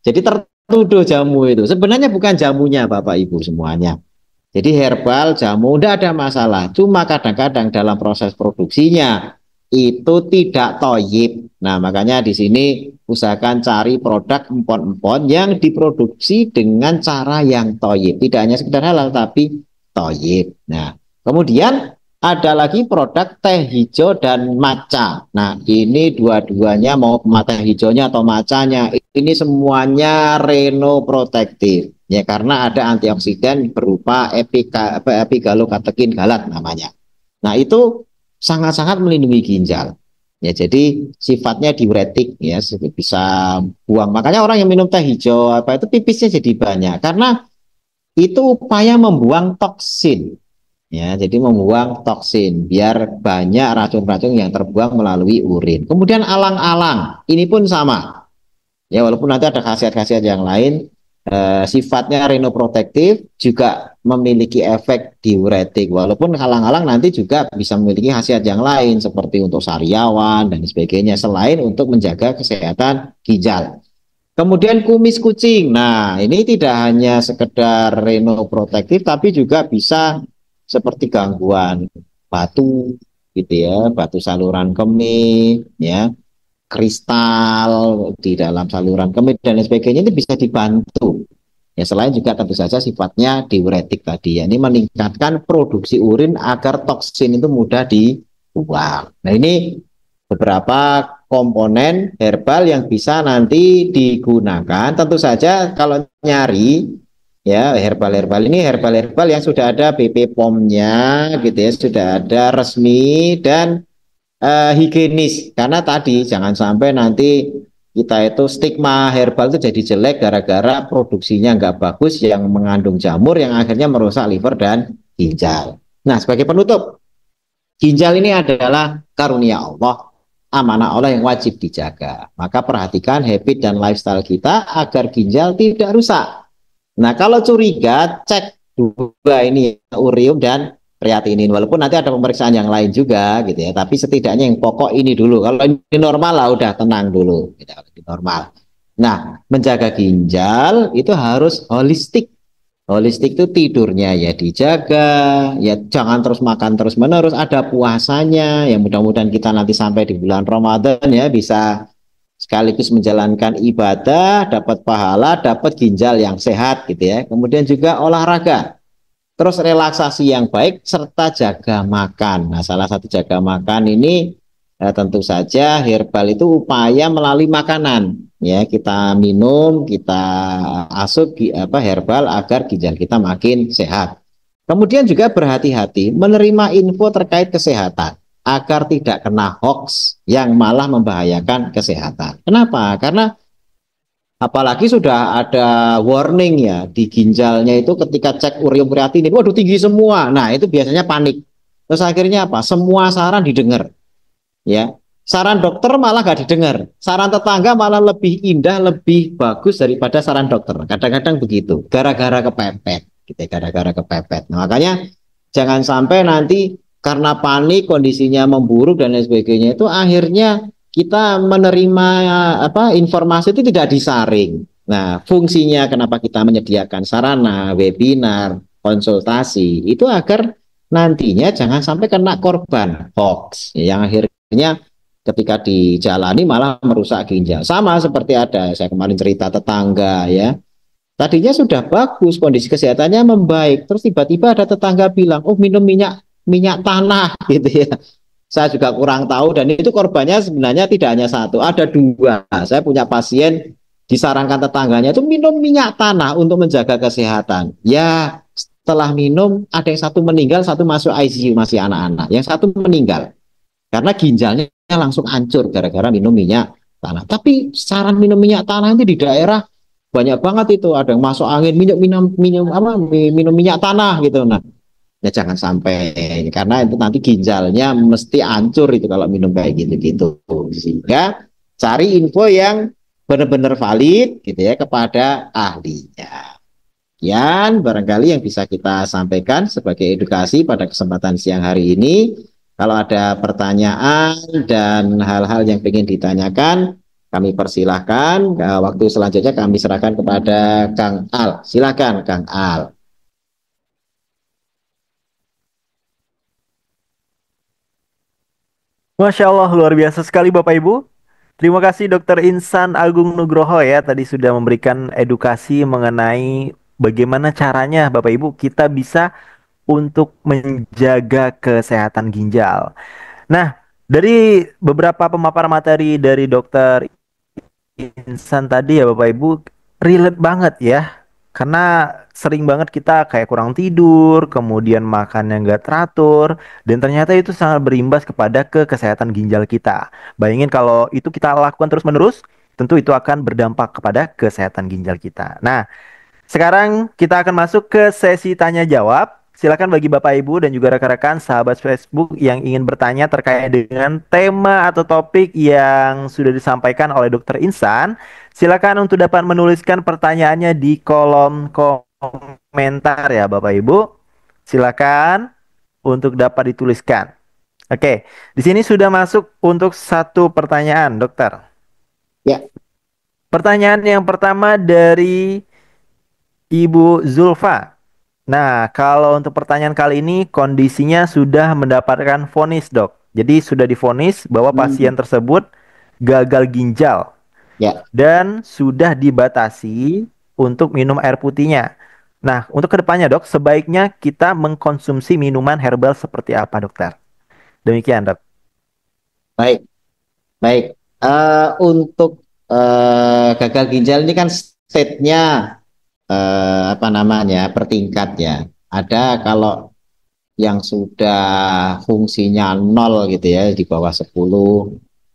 jadi tertuduh jamu itu. Sebenarnya bukan jamunya Bapak Ibu semuanya. Jadi herbal, jamu, tidak ada masalah. Cuma kadang-kadang dalam proses produksinya itu tidak toyib. Nah, makanya di sini usahakan cari produk empon-empon yang diproduksi dengan cara yang toyib. Tidak hanya sekedar halal, tapi toyib. Nah, kemudian ada lagi produk teh hijau dan matcha. Nah, ini dua-duanya mau teh hijaunya atau matchanya, ini semuanya renoprotektif. Ya, karena ada antioksidan berupa epigalokatekin galat namanya. Nah, itu sangat-sangat melindungi ginjal. Ya, jadi sifatnya diuretik ya, bisa buang. Makanya orang yang minum teh hijau apa itu pipisnya jadi banyak karena itu upaya membuang toksin. Ya, jadi membuang toksin biar banyak racun-racun yang terbuang melalui urin. Kemudian alang-alang, ini pun sama. Ya, walaupun nanti ada khasiat-khasiat yang lain, sifatnya renoprotektif juga memiliki efek diuretik. Walaupun alang-alang nanti juga bisa memiliki khasiat yang lain seperti untuk sariawan dan sebagainya selain untuk menjaga kesehatan ginjal. Kemudian kumis kucing. Nah, ini tidak hanya sekedar renoprotektif tapi juga bisa seperti gangguan batu gitu ya, batu saluran kemih ya, kristal di dalam saluran kemih dan lain sebagainya ini bisa dibantu. Ya, selain juga tentu saja sifatnya diuretik tadi ya, ini meningkatkan produksi urin agar toksin itu mudah dibuang. Nah, ini beberapa komponen herbal yang bisa nanti digunakan. Tentu saja kalau nyari ya herbal-herbal ini herbal-herbal yang sudah ada BP POM-nya gitu ya, sudah ada resmi dan higienis. Karena tadi jangan sampai nanti kita itu stigma herbal itu jadi jelek gara-gara produksinya nggak bagus yang mengandung jamur yang akhirnya merusak liver dan ginjal. Nah, sebagai penutup, ginjal ini adalah karunia Allah, amanah Allah yang wajib dijaga. Maka perhatikan habit dan lifestyle kita agar ginjal tidak rusak. Nah, kalau curiga, cek dua ini, urium dan kreatinin. Walaupun nanti ada pemeriksaan yang lain juga, gitu ya. Tapi setidaknya yang pokok ini dulu. Kalau ini normal lah, udah tenang dulu. Gitu, normal. Nah, menjaga ginjal itu harus holistik. Holistik itu tidurnya ya dijaga, ya jangan terus makan terus menerus, ada puasanya. Ya mudah-mudahan kita nanti sampai di bulan Ramadan ya bisa sekaligus menjalankan ibadah, dapat pahala, dapat ginjal yang sehat gitu ya. Kemudian juga olahraga, terus relaksasi yang baik serta jaga makan. Nah, salah satu jaga makan ini tentu saja herbal itu upaya melalui makanan ya, kita minum, kita asup herbal agar ginjal kita makin sehat. Kemudian juga berhati-hati menerima info terkait kesehatan agar tidak kena hoax yang malah membahayakan kesehatan. Kenapa? Karena apalagi sudah ada warning ya di ginjalnya itu ketika cek urium kreatinin, waduh tinggi semua. Nah, itu biasanya panik. Terus akhirnya apa? Semua saran didengar. Ya, saran dokter malah gak didengar, saran tetangga malah lebih indah, lebih bagus daripada saran dokter. Kadang-kadang begitu, gara-gara kepepet, gitu, gara-gara kepepet. Nah, makanya jangan sampai nanti karena panik, kondisinya memburuk dan lain sebagainya itu akhirnya kita menerima informasi itu tidak disaring. Nah, fungsinya kenapa kita menyediakan sarana, webinar, konsultasi itu agar nantinya jangan sampai kena korban hoax yang akhirnya ketika dijalani malah merusak ginjal. Sama seperti ada saya kemarin cerita tetangga ya, tadinya sudah bagus kondisi kesehatannya membaik, terus tiba-tiba ada tetangga bilang, oh minum minyak minyak tanah gitu ya. Saya juga kurang tahu dan itu korbannya sebenarnya tidak hanya satu, ada dua. Saya punya pasien disarankan tetangganya itu minum minyak tanah untuk menjaga kesehatan. Ya setelah minum ada yang satu meninggal, satu masuk ICU masih anak-anak. Yang satu meninggal karena ginjalnya langsung hancur gara-gara minum minyak tanah. Tapi saran minum minyak tanah itu di daerah banyak banget itu. Ada yang masuk angin minum minum minum apa minum minyak tanah gitu. Nah, ya jangan sampai karena itu nanti ginjalnya mesti hancur itu kalau minum kayak gitu-gitu. Sehingga cari info yang benar-benar valid gitu ya kepada ahlinya. Sekian barangkali yang bisa kita sampaikan sebagai edukasi pada kesempatan siang hari ini. Kalau ada pertanyaan dan hal-hal yang ingin ditanyakan, kami persilahkan. Waktu selanjutnya kami serahkan kepada Kang Al. Silakan Kang Al. Masya Allah, luar biasa sekali Bapak Ibu. Terima kasih Dokter Insan Agung Nugroho ya, tadi sudah memberikan edukasi mengenai bagaimana caranya Bapak Ibu kita bisa untuk menjaga kesehatan ginjal. Nah, dari beberapa pemaparan materi dari Dokter Insan tadi ya Bapak Ibu, relate banget ya. Karena sering banget kita kayak kurang tidur, kemudian makan yang gak teratur, dan ternyata itu sangat berimbas kepada kesehatan ginjal kita. Bayangin kalau itu kita lakukan terus-menerus, tentu itu akan berdampak kepada kesehatan ginjal kita. Nah, sekarang kita akan masuk ke sesi tanya jawab. Silakan bagi Bapak Ibu dan juga rekan-rekan sahabat Facebook yang ingin bertanya terkait dengan tema atau topik yang sudah disampaikan oleh Dokter Insan. Silakan untuk dapat menuliskan pertanyaannya di kolom komentar ya Bapak Ibu. Silakan untuk dapat dituliskan. Oke, di sini sudah masuk untuk satu pertanyaan, Dokter. Ya, Pertanyaan yang pertama dari Ibu Zulfa. Nah, kalau untuk pertanyaan kali ini kondisinya sudah mendapatkan vonis, Dok. Jadi sudah divonis bahwa pasien hmm, tersebut gagal ginjal ya. dan sudah dibatasi untuk minum air putihnya. Nah, untuk kedepannya, Dok, sebaiknya kita mengkonsumsi minuman herbal seperti apa, Dokter? Demikian, Dok. Baik, baik. Untuk gagal ginjal ini kan state-nya apa namanya bertingkat ya. Ada kalau yang sudah fungsinya nol gitu ya di bawah 10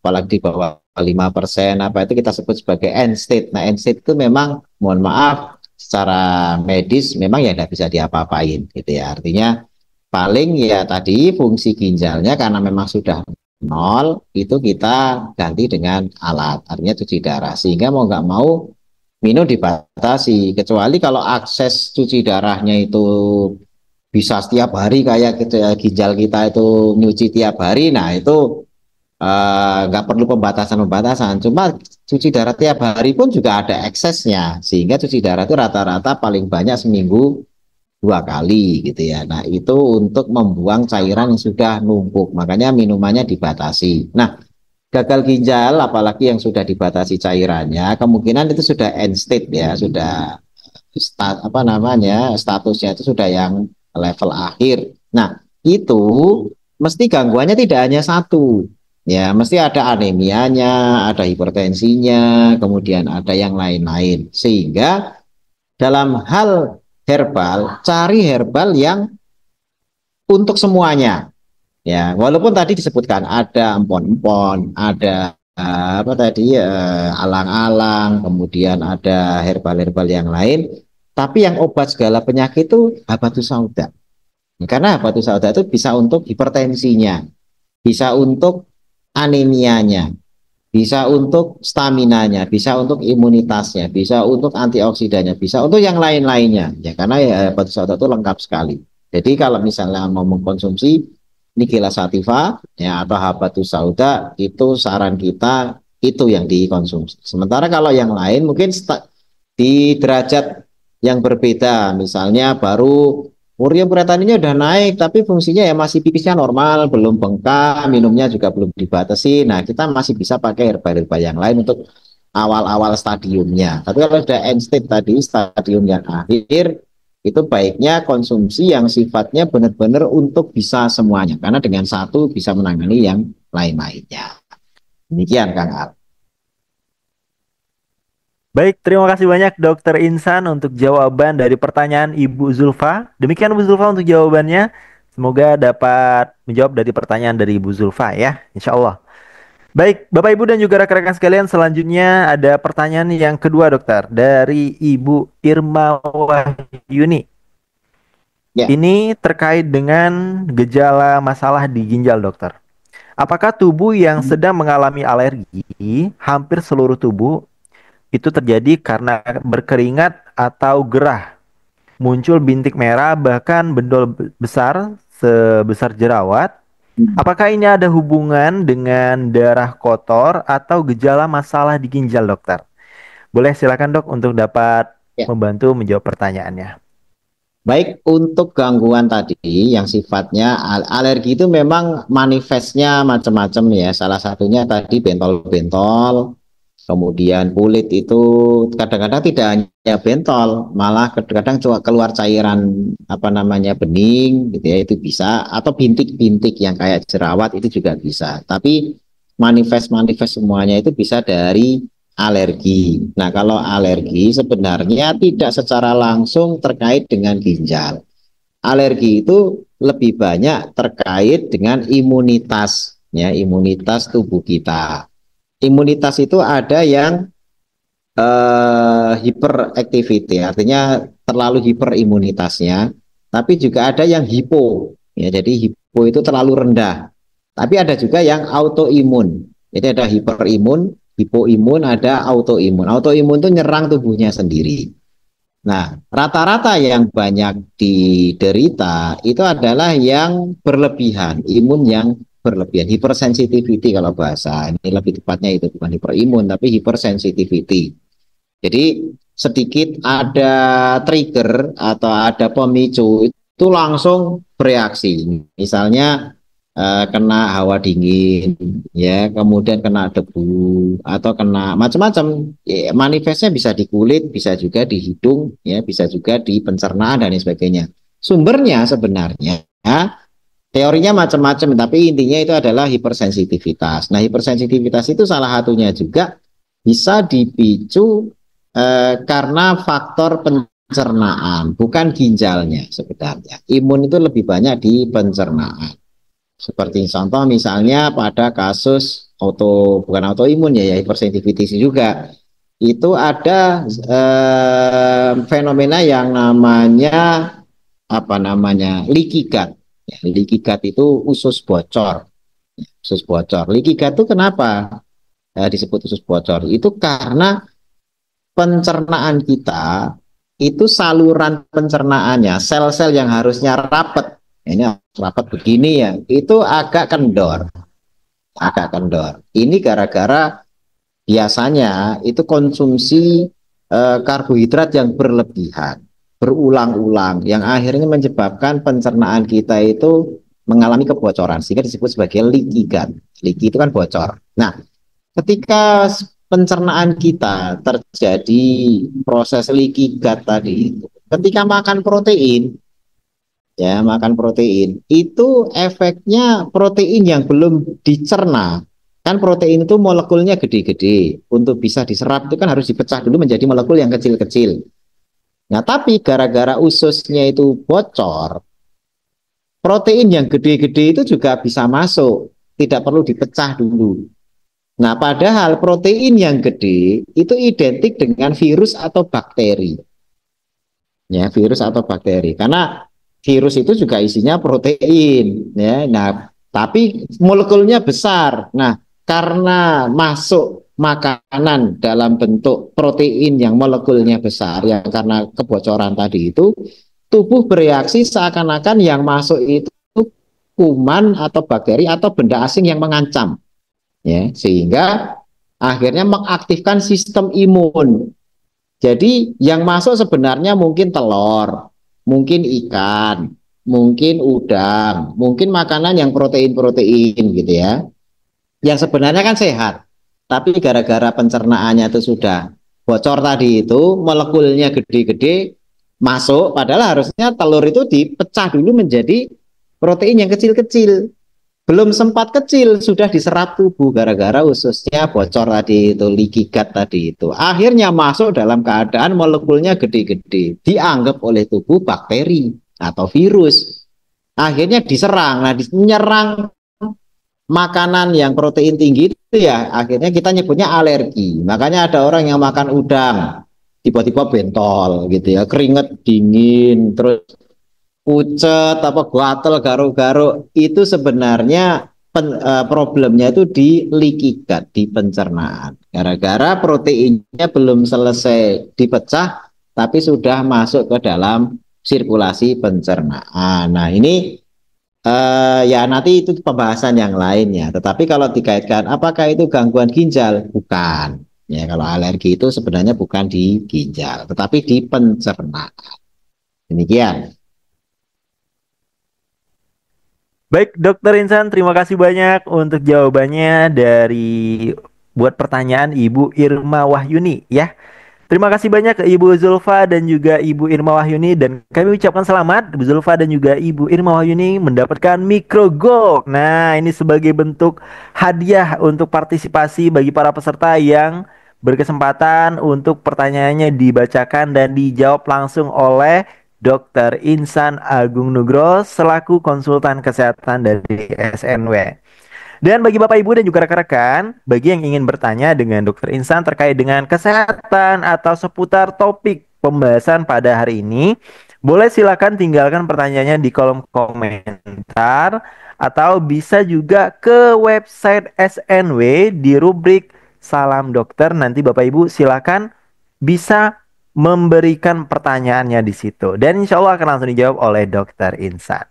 apalagi di bawah 5% apa itu kita sebut sebagai end state. Nah end state itu memang mohon maaf secara medis memang ya tidak bisa diapa-apain gitu ya. Artinya paling ya tadi fungsi ginjalnya karena memang sudah nol itu kita ganti dengan alat artinya cuci darah sehingga mau nggak mau minum dibatasi kecuali kalau akses cuci darahnya itu bisa setiap hari kayak gitu ya, ginjal kita itu nyuci tiap hari, nah itu nggak perlu pembatasan-pembatasan. Cuma cuci darah tiap hari pun juga ada eksesnya, sehingga cuci darah itu rata-rata paling banyak seminggu 2 kali gitu ya. Nah itu untuk membuang cairan yang sudah numpuk, makanya minumannya dibatasi. Nah gagal ginjal, apalagi yang sudah dibatasi cairannya, kemungkinan itu sudah end state ya, sudah apa namanya statusnya itu sudah yang level akhir. Nah itu mesti gangguannya tidak hanya satu, ya mesti ada anemianya, ada hipertensinya, kemudian ada yang lain-lain. Sehingga dalam hal herbal, cari herbal yang untuk semuanya. Ya, walaupun tadi disebutkan ada empon-empon, ada apa tadi alang-alang, kemudian ada herbal-herbal yang lain, tapi yang obat segala penyakit itu habatus sauda. Karena habatus sauda itu bisa untuk hipertensinya, bisa untuk anemianya, bisa untuk staminanya, bisa untuk imunitasnya, bisa untuk antioksidannya, bisa untuk yang lain-lainnya. Ya, karena ya habatus sauda itu lengkap sekali. Jadi kalau misalnya mau mengkonsumsi Nigella sativa ya atau habatus sauda itu saran kita itu yang dikonsumsi. Sementara kalau yang lain mungkin di derajat yang berbeda, misalnya baru urea kreatininnya udah naik tapi fungsinya ya masih pipisnya normal, belum bengkak, minumnya juga belum dibatasi. Nah, kita masih bisa pakai herbal-herbal yang lain untuk awal-awal stadiumnya. Tapi kalau sudah end state tadi, stadium yang akhir, itu baiknya konsumsi yang sifatnya benar-benar untuk bisa semuanya, karena dengan satu bisa menangani yang lain-lainnya. Demikian Kang Al. Baik, terima kasih banyak Dokter Insan untuk jawaban dari pertanyaan Ibu Zulfa. Demikian Bu Zulfa untuk jawabannya. Semoga dapat menjawab dari pertanyaan dari Ibu Zulfa ya, insya Allah. Baik, Bapak Ibu dan juga rekan-rekan sekalian, selanjutnya ada pertanyaan yang kedua dokter dari Ibu Irma Wahyuni. Ya. Ini terkait dengan gejala masalah di ginjal dokter. Apakah tubuh yang sedang mengalami alergi, hampir seluruh tubuh itu terjadi karena berkeringat atau gerah, muncul bintik merah bahkan bendos besar sebesar jerawat? Apakah ini ada hubungan dengan darah kotor atau gejala masalah di ginjal, dokter? Boleh silakan dok untuk dapat Ya. membantu menjawab pertanyaannya. Baik, untuk gangguan tadi yang sifatnya alergi itu memang manifestnya macam-macam ya. Salah satunya tadi bentol-bentol, kemudian kulit itu kadang-kadang tidak hanya bentol, malah kadang-kadang keluar cairan apa namanya bening gitu ya, itu bisa, atau bintik-bintik yang kayak jerawat itu juga bisa. Tapi manifest-manifest semuanya itu bisa dari alergi. Nah, kalau alergi sebenarnya tidak secara langsung terkait dengan ginjal. Alergi itu lebih banyak terkait dengan imunitas, ya, imunitas tubuh kita. Imunitas itu ada yang hyperactivity, artinya terlalu hiperimunitasnya, tapi juga ada yang hipo, ya, jadi hipo itu terlalu rendah. Tapi ada juga yang autoimun, jadi ada hiperimun, hipoimun, ada autoimun. Autoimun itu nyerang tubuhnya sendiri. Nah, rata-rata yang banyak diderita itu adalah yang berlebihan, imun yang berlebihan, hypersensitivity kalau bahasa ini lebih tepatnya, itu bukan hiperimun tapi hypersensitivity. Jadi sedikit ada trigger atau ada pemicu itu langsung bereaksi. Misalnya kena hawa dingin, ya, kemudian kena debu atau kena macam-macam. Ya, manifestnya bisa di kulit, bisa juga di hidung, ya, bisa juga di pencernaan dan sebagainya. Sumbernya sebenarnya teorinya macam-macam, tapi intinya itu adalah hipersensitivitas. Nah, hipersensitivitas itu salah satunya juga bisa dipicu karena faktor pencernaan, bukan ginjalnya sebenarnya. Imun itu lebih banyak di pencernaan. Seperti contoh misalnya pada kasus bukan autoimun ya, hipersensitivitas juga. Itu ada fenomena yang namanya apa namanya leaky gut. Ya, leaky gut itu usus bocor. Usus bocor. Leaky gut itu kenapa disebut usus bocor? Itu karena pencernaan kita itu saluran pencernaannya, sel-sel yang harusnya rapat, ini rapat begini ya, itu agak kendor. Ini gara-gara biasanya itu konsumsi karbohidrat yang berlebihan, berulang-ulang, yang akhirnya menyebabkan pencernaan kita itu mengalami kebocoran, sehingga disebut sebagai leaky gut. Leaky itu kan bocor. Nah, ketika pencernaan kita terjadi proses leaky gut tadi, ketika makan protein, ya, makan protein, itu efeknya protein yang belum dicerna. Kan protein itu molekulnya gede-gede, untuk bisa diserap itu kan harus dipecah dulu menjadi molekul yang kecil-kecil. Nah, tapi gara-gara ususnya itu bocor, protein yang gede-gede itu juga bisa masuk, tidak perlu dipecah dulu. Nah, padahal protein yang gede itu identik dengan virus atau bakteri. Ya, virus atau bakteri. Karena virus itu juga isinya protein, ya. Nah, tapi molekulnya besar. Nah, karena masuk makanan dalam bentuk protein yang molekulnya besar, yang karena kebocoran tadi itu, tubuh bereaksi seakan-akan yang masuk itu kuman atau bakteri atau benda asing yang mengancam, ya, sehingga akhirnya mengaktifkan sistem imun. Jadi yang masuk sebenarnya mungkin telur, mungkin ikan, mungkin udang, mungkin makanan yang protein-protein gitu ya, yang sebenarnya kan sehat, tapi gara-gara pencernaannya itu sudah bocor tadi, itu molekulnya gede-gede, masuk, padahal harusnya telur itu dipecah dulu menjadi protein yang kecil-kecil. Belum sempat kecil sudah diserap tubuh gara-gara ususnya bocor tadi itu, leaky gut tadi itu. Akhirnya masuk dalam keadaan molekulnya gede-gede, dianggap oleh tubuh bakteri atau virus. Akhirnya diserang. Nah, menyerang makanan yang protein tinggi itu ya akhirnya kita nyebutnya alergi. Makanya ada orang yang makan udang tiba-tiba bentol gitu ya, keringet dingin, terus pucet apa gatel garuk-garuk. Itu sebenarnya problemnya itu di leaky gut, di pencernaan. Gara-gara proteinnya belum selesai dipecah tapi sudah masuk ke dalam sirkulasi pencernaan. Nah, ini ya nanti itu pembahasan yang lainnya. Tetapi kalau dikaitkan apakah itu gangguan ginjal? Bukan. Ya, kalau alergi itu sebenarnya bukan di ginjal, tetapi di pencernaan. Demikian. Baik, Dokter Insan, terima kasih banyak untuk jawabannya dari buat pertanyaan Ibu Irma Wahyuni ya. Terima kasih banyak ke Ibu Zulfa dan juga Ibu Irma Wahyuni, dan kami ucapkan selamat Ibu Zulfa dan juga Ibu Irma Wahyuni mendapatkan micro gold. Nah, ini sebagai bentuk hadiah untuk partisipasi bagi para peserta yang berkesempatan untuk pertanyaannya dibacakan dan dijawab langsung oleh Dr. Insan Agung Nugroho selaku konsultan kesehatan dari SNW. Dan bagi Bapak Ibu dan juga rekan-rekan, bagi yang ingin bertanya dengan Dokter Insan terkait dengan kesehatan atau seputar topik pembahasan pada hari ini, boleh silakan tinggalkan pertanyaannya di kolom komentar atau bisa juga ke website SNW di rubrik Salam Dokter. Nanti Bapak Ibu silakan bisa memberikan pertanyaannya di situ. Dan insya Allah akan langsung dijawab oleh Dokter Insan.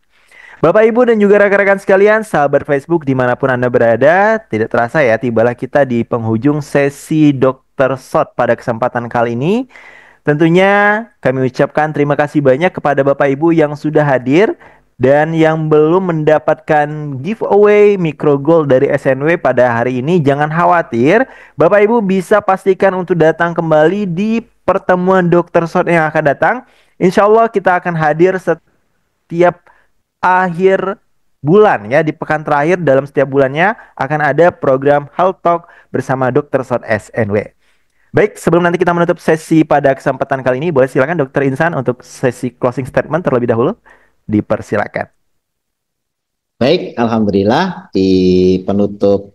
Bapak, Ibu, dan juga rekan-rekan sekalian, sahabat Facebook dimanapun Anda berada, tidak terasa ya, tibalah kita di penghujung sesi Dokter Sot pada kesempatan kali ini. Tentunya kami ucapkan terima kasih banyak kepada Bapak Ibu yang sudah hadir dan yang belum mendapatkan giveaway micro gold dari SNW pada hari ini. Jangan khawatir, Bapak Ibu bisa pastikan untuk datang kembali di pertemuan Dokter Sot yang akan datang. Insya Allah kita akan hadir setiap akhir bulan ya, di pekan terakhir dalam setiap bulannya akan ada program Health Talk bersama Dr. Sot SNW. Baik, sebelum nanti kita menutup sesi pada kesempatan kali ini, boleh silakan Dr. Insan untuk sesi closing statement terlebih dahulu. Dipersilakan. Baik, alhamdulillah di penutup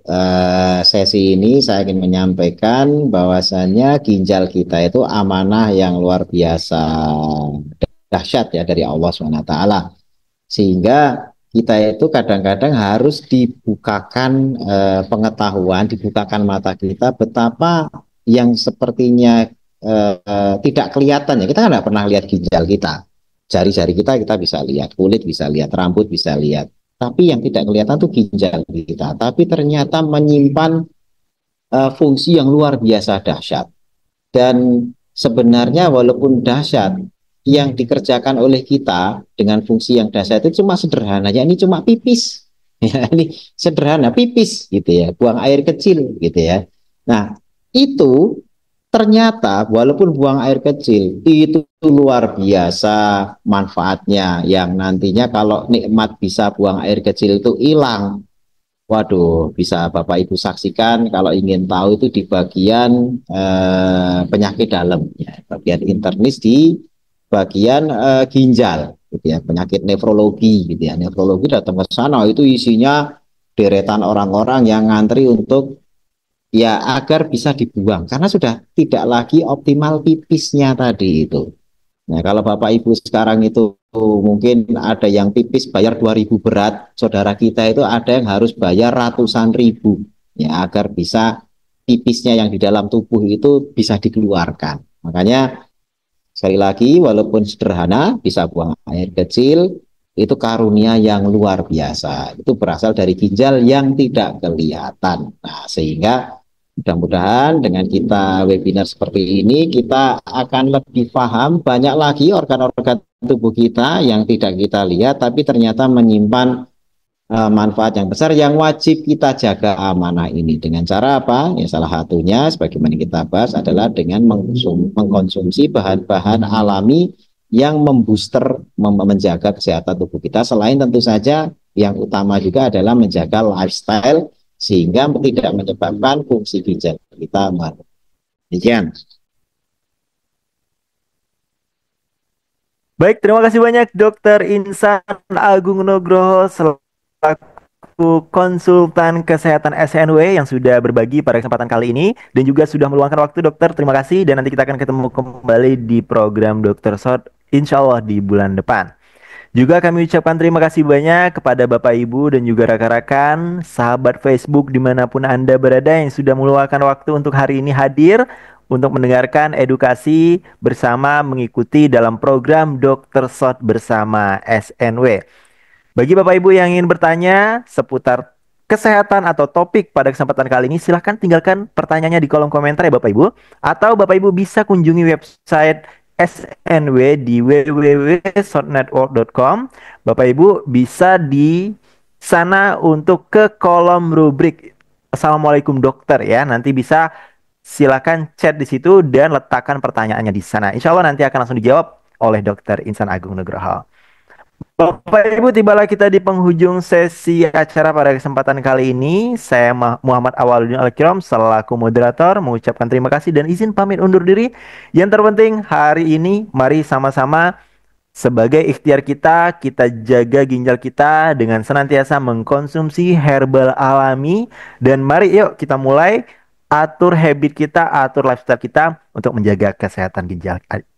sesi ini saya ingin menyampaikan bahwasannya ginjal kita itu amanah yang luar biasa dahsyat ya dari Allah SWT. Sehingga kita itu kadang-kadang harus dibukakan pengetahuan, dibukakan mata kita betapa yang sepertinya tidak kelihatan ya. Kita kan nggak pernah lihat ginjal kita. Jari-jari kita bisa lihat, kulit bisa lihat, rambut bisa lihat. Tapi yang tidak kelihatan tuh ginjal kita. Tapi ternyata menyimpan fungsi yang luar biasa dahsyat. Dan sebenarnya walaupun dahsyat, yang dikerjakan oleh kita dengan fungsi yang dahsyat itu cuma sederhana, ya ini cuma pipis. Ya, ini sederhana, pipis gitu ya, buang air kecil gitu ya. Nah, itu ternyata walaupun buang air kecil itu luar biasa manfaatnya, yang nantinya kalau nikmat bisa buang air kecil itu hilang. Waduh, bisa Bapak Ibu saksikan kalau ingin tahu itu di bagian penyakit dalam ya, bagian internis di bagian ginjal gitu ya, penyakit nefrologi gitu ya. Nefrologi datang ke sana itu isinya deretan orang-orang yang ngantri untuk ya agar bisa dibuang karena sudah tidak lagi optimal pipisnya tadi itu. Nah, kalau Bapak Ibu sekarang itu mungkin ada yang pipis bayar 2.000 berat, saudara kita itu ada yang harus bayar ratusan ribu ya agar bisa pipisnya yang di dalam tubuh itu bisa dikeluarkan. Makanya sekali lagi, walaupun sederhana, bisa buang air kecil, itu karunia yang luar biasa. Itu berasal dari ginjal yang tidak kelihatan. Nah, sehingga mudah-mudahan dengan kita webinar seperti ini, kita akan lebih paham banyak lagi organ-organ tubuh kita yang tidak kita lihat, tapi ternyata menyimpan manfaat yang besar yang wajib kita jaga amanah ini. Dengan cara apa? Ya salah satunya sebagaimana kita bahas adalah dengan mengkonsumsi bahan-bahan alami yang membooster, menjaga kesehatan tubuh kita. Selain tentu saja yang utama juga adalah menjaga lifestyle sehingga tidak menyebabkan fungsi ginjal kita menurun. Demikian. Baik, terima kasih banyak Dokter Insan Agung Nugroho selaku konsultan kesehatan SNW yang sudah berbagi pada kesempatan kali ini dan juga sudah meluangkan waktu dokter. Terima kasih dan nanti kita akan ketemu kembali di program Dokter Shot insya Allah di bulan depan. Juga kami ucapkan terima kasih banyak kepada Bapak Ibu dan juga rekan-rekan, sahabat Facebook dimanapun Anda berada yang sudah meluangkan waktu untuk hari ini hadir untuk mendengarkan edukasi bersama mengikuti dalam program Dokter Shot bersama SNW. Bagi Bapak Ibu yang ingin bertanya seputar kesehatan atau topik pada kesempatan kali ini, silahkan tinggalkan pertanyaannya di kolom komentar ya Bapak Ibu. Atau Bapak Ibu bisa kunjungi website SNW di www.shotnetwork.com. Bapak Ibu bisa di sana untuk ke kolom rubrik Assalamualaikum dokter ya. Nanti bisa silakan chat di situ dan letakkan pertanyaannya di sana. Insya Allah nanti akan langsung dijawab oleh Dokter Insan Agung Nugroho. Bapak Ibu, tibalah kita di penghujung sesi acara pada kesempatan kali ini. Saya Muhammad Awaludin Al-Kiram selaku moderator mengucapkan terima kasih dan izin pamit undur diri. Yang terpenting hari ini mari sama-sama sebagai ikhtiar kita jaga ginjal kita dengan senantiasa mengkonsumsi herbal alami. Dan mari yuk kita mulai atur habit kita, atur lifestyle kita untuk menjaga kesehatan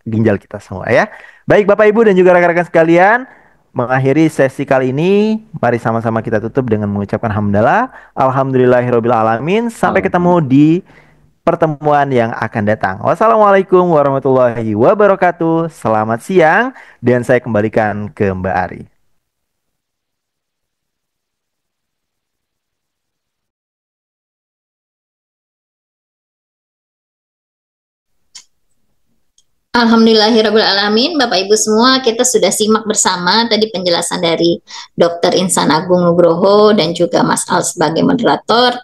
ginjal kita semua ya. Baik Bapak Ibu dan juga rekan-rekan sekalian, mengakhiri sesi kali ini, mari sama-sama kita tutup dengan mengucapkan hamdalah. Alhamdulillahirabbil alamin. Sampai ketemu di pertemuan yang akan datang. Wassalamualaikum warahmatullahi wabarakatuh. Selamat siang dan saya kembalikan ke Mbak Ari. Alhamdulillahirrabbilalamin, Bapak Ibu semua, kita sudah simak bersama tadi penjelasan dari Dr. Insan Agung Nugroho dan juga Mas Al sebagai moderator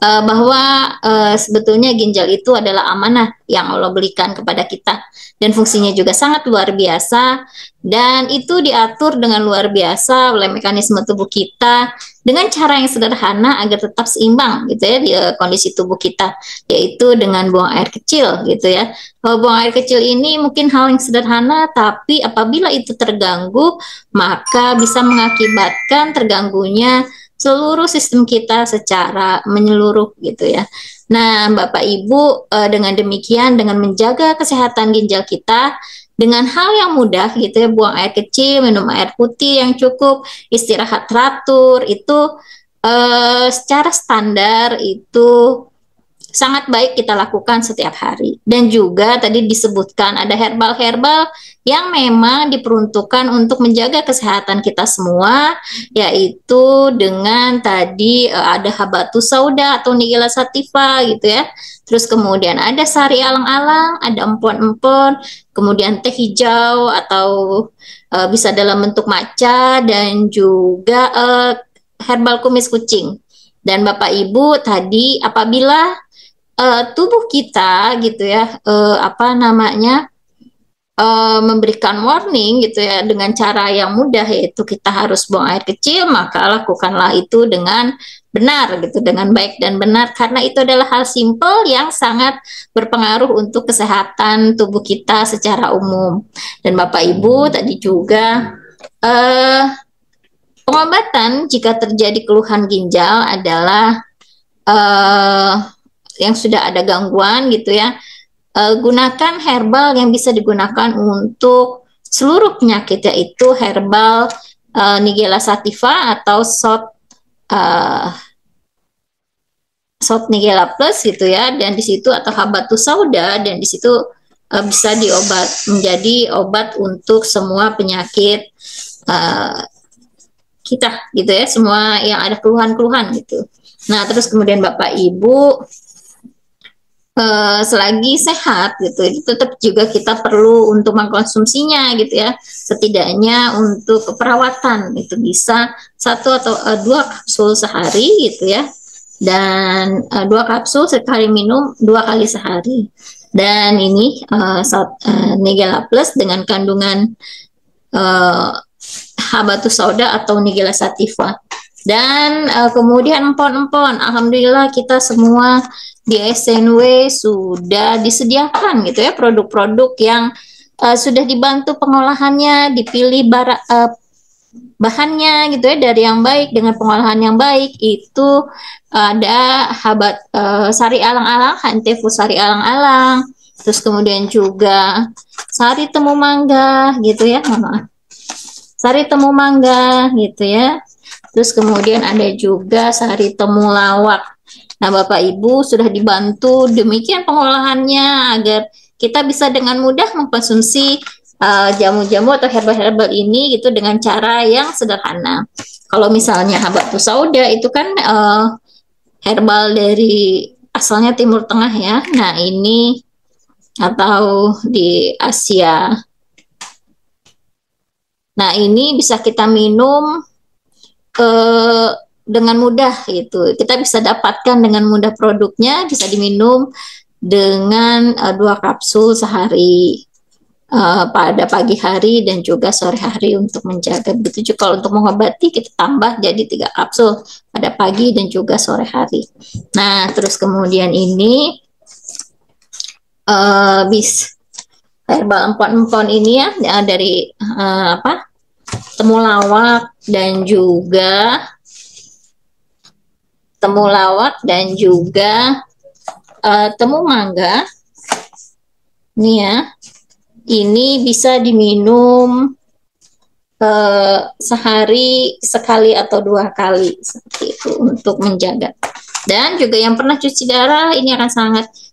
bahwa sebetulnya ginjal itu adalah amanah yang Allah berikan kepada kita dan fungsinya juga sangat luar biasa dan itu diatur dengan luar biasa oleh mekanisme tubuh kita dengan cara yang sederhana agar tetap seimbang gitu ya di kondisi tubuh kita, yaitu dengan buang air kecil gitu ya. Kalau buang air kecil ini mungkin hal yang sederhana, tapi apabila itu terganggu maka bisa mengakibatkan terganggunya seluruh sistem kita secara menyeluruh gitu ya. Nah, Bapak Ibu, dengan demikian dengan menjaga kesehatan ginjal kita dengan hal yang mudah gitu ya, buang air kecil, minum air putih yang cukup, istirahat teratur, itu secara standar itu sangat baik kita lakukan setiap hari. Dan juga tadi disebutkan ada herbal-herbal yang memang diperuntukkan untuk menjaga kesehatan kita semua, yaitu dengan tadi ada habatus sauda atau nigella sativa gitu ya. Terus kemudian ada sari alang-alang, ada empon-empon, kemudian teh hijau atau bisa dalam bentuk matcha dan juga herbal kumis kucing. Dan Bapak Ibu tadi apabila tubuh kita gitu ya memberikan warning gitu ya dengan cara yang mudah, yaitu kita harus buang air kecil, maka lakukanlah itu dengan benar gitu, dengan baik dan benar, karena itu adalah hal simpel yang sangat berpengaruh untuk kesehatan tubuh kita secara umum. Dan Bapak Ibu tadi juga pengobatan jika terjadi keluhan ginjal adalah yang sudah ada gangguan gitu ya, gunakan herbal yang bisa digunakan untuk seluruh penyakit, yaitu herbal nigella sativa atau shot nigella plus gitu ya, dan di situ atau habatus sauda, dan di situ bisa menjadi obat untuk semua penyakit kita gitu ya, semua yang ada keluhan-keluhan gitu. Nah, terus kemudian Bapak Ibu selagi sehat gitu, itu tetap juga kita perlu untuk mengkonsumsinya gitu ya, setidaknya untuk perawatan itu bisa 1 atau 2 kapsul sehari gitu ya, dan 2 kapsul sekali minum 2 kali sehari. Dan ini Nigella Plus dengan kandungan Habatus Sauda atau Nigella sativa. Dan kemudian empon-empon, alhamdulillah kita semua di SNW sudah disediakan gitu ya produk-produk yang sudah dibantu pengolahannya, dipilih bahannya gitu ya dari yang baik dengan pengolahan yang baik. Itu ada sari alang-alang, Hantefu sari alang-alang, terus kemudian juga sari temu mangga gitu ya, sari temu mangga gitu ya. Terus kemudian ada juga sari temulawak. Nah, Bapak Ibu sudah dibantu demikian pengolahannya agar kita bisa dengan mudah mengkonsumsi jamu-jamu atau herbal-herbal ini gitu dengan cara yang sederhana. Kalau misalnya Habatus Sauda itu kan herbal dari asalnya Timur Tengah ya. Nah, ini atau di Asia. Nah, ini bisa kita minum dengan mudah gitu. Kita bisa dapatkan dengan mudah produknya, bisa diminum dengan 2 kapsul sehari pada pagi hari dan juga sore hari untuk menjaga. Begitu juga kalau untuk mengobati kita tambah jadi 3 kapsul pada pagi dan juga sore hari. Nah, terus kemudian ini herbal empon-empon ini ya dari temulawak dan juga temu mangga. Ini ya. Ini bisa diminum sehari sekali atau 2 kali seperti itu untuk menjaga. Dan juga yang pernah cuci darah ini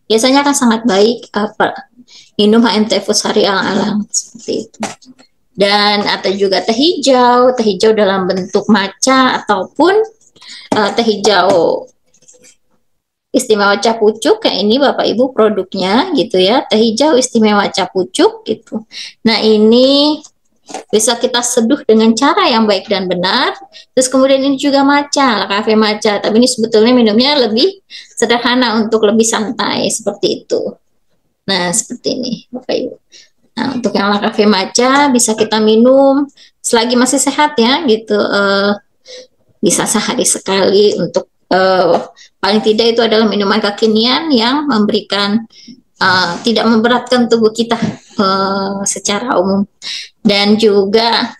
biasanya akan sangat baik minum HMTF sari alang-alang seperti itu. Dan atau juga teh hijau dalam bentuk matcha ataupun teh hijau istimewa capucuk, kayak ini Bapak Ibu produknya gitu ya, teh hijau istimewa capucuk gitu. Nah, ini bisa kita seduh dengan cara yang baik dan benar. Terus kemudian ini juga matcha, kafe matcha, tapi ini sebetulnya minumnya lebih sederhana untuk lebih santai seperti itu. Nah, seperti ini Bapak Ibu. Nah, untuk yang kafe matcha bisa kita minum selagi masih sehat ya gitu, bisa sehari sekali untuk paling tidak itu adalah minuman kekinian yang memberikan tidak memberatkan tubuh kita secara umum. Dan juga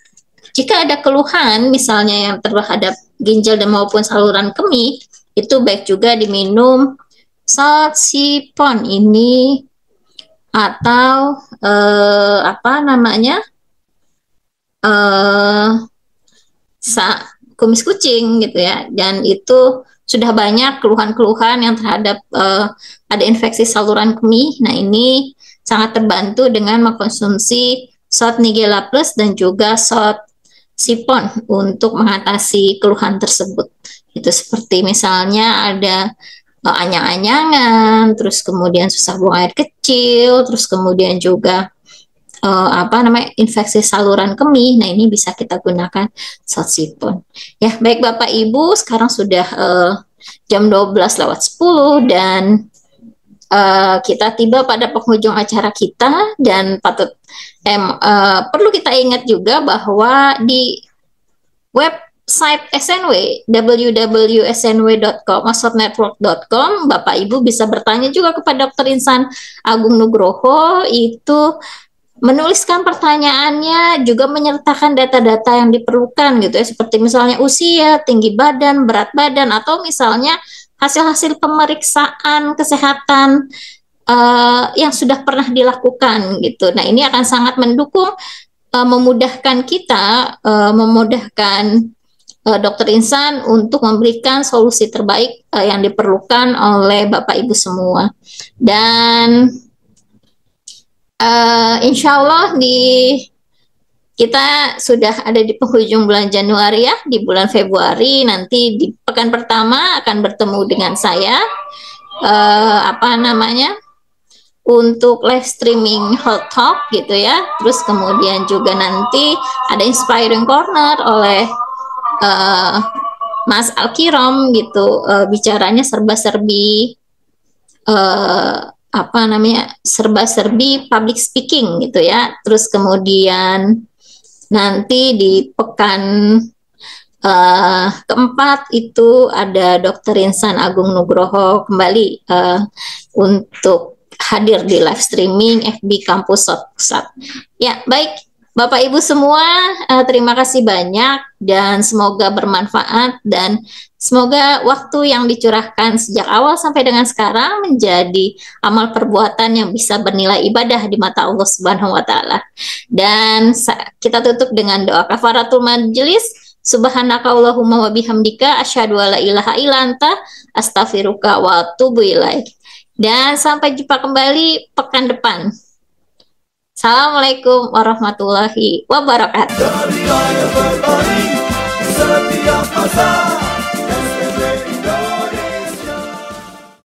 jika ada keluhan misalnya yang terhadap ginjal dan maupun saluran kemih, itu baik juga diminum salt sipon ini atau kumis kucing gitu ya. Dan itu sudah banyak keluhan-keluhan yang terhadap ada infeksi saluran kemih. Nah, ini sangat terbantu dengan mengkonsumsi salt Nigella Plus dan juga salt sipon untuk mengatasi keluhan tersebut. Itu seperti misalnya ada anyang-anyangan, terus kemudian susah buang air kecil, terus kemudian juga infeksi saluran kemih. Nah, ini bisa kita gunakan salt sipon. Ya, baik Bapak Ibu, sekarang sudah jam 12:10 dan kita tiba pada penghujung acara kita. Dan perlu kita ingat juga bahwa di website SNW www.snw.com network.com Bapak Ibu bisa bertanya juga kepada Dr. Insan Agung Nugroho, itu menuliskan pertanyaannya, juga menyertakan data-data yang diperlukan gitu ya, seperti misalnya usia, tinggi badan, berat badan, atau misalnya hasil-hasil pemeriksaan kesehatan yang sudah pernah dilakukan gitu. Nah, ini akan sangat mendukung, memudahkan kita, memudahkan Dr. Insan untuk memberikan solusi terbaik yang diperlukan oleh Bapak Ibu semua. Dan insya Allah kita sudah ada di penghujung bulan Januari ya. Di bulan Februari nanti di pekan pertama akan bertemu dengan saya untuk live streaming Health Talk gitu ya. Terus kemudian juga nanti ada Inspiring Corner oleh Mas Alkirom gitu, bicaranya serba-serbi apa namanya, serba-serbi public speaking gitu ya. Terus kemudian nanti di pekan keempat itu ada Dr. Insan Agung Nugroho kembali untuk hadir di live streaming FB Kampus Pusat. Ya, baik Bapak Ibu semua, terima kasih banyak dan semoga bermanfaat dan semoga waktu yang dicurahkan sejak awal sampai dengan sekarang menjadi amal perbuatan yang bisa bernilai ibadah di mata Allah Subhanahu wa taala. Dan kita tutup dengan doa kafaratul majelis. Subhanaka Allahumma wa bihamdika asyhadu alla ilaha illa anta astaghfiruka wa atubu ilaik. Dan sampai jumpa kembali pekan depan. Assalamualaikum warahmatullahi wabarakatuh.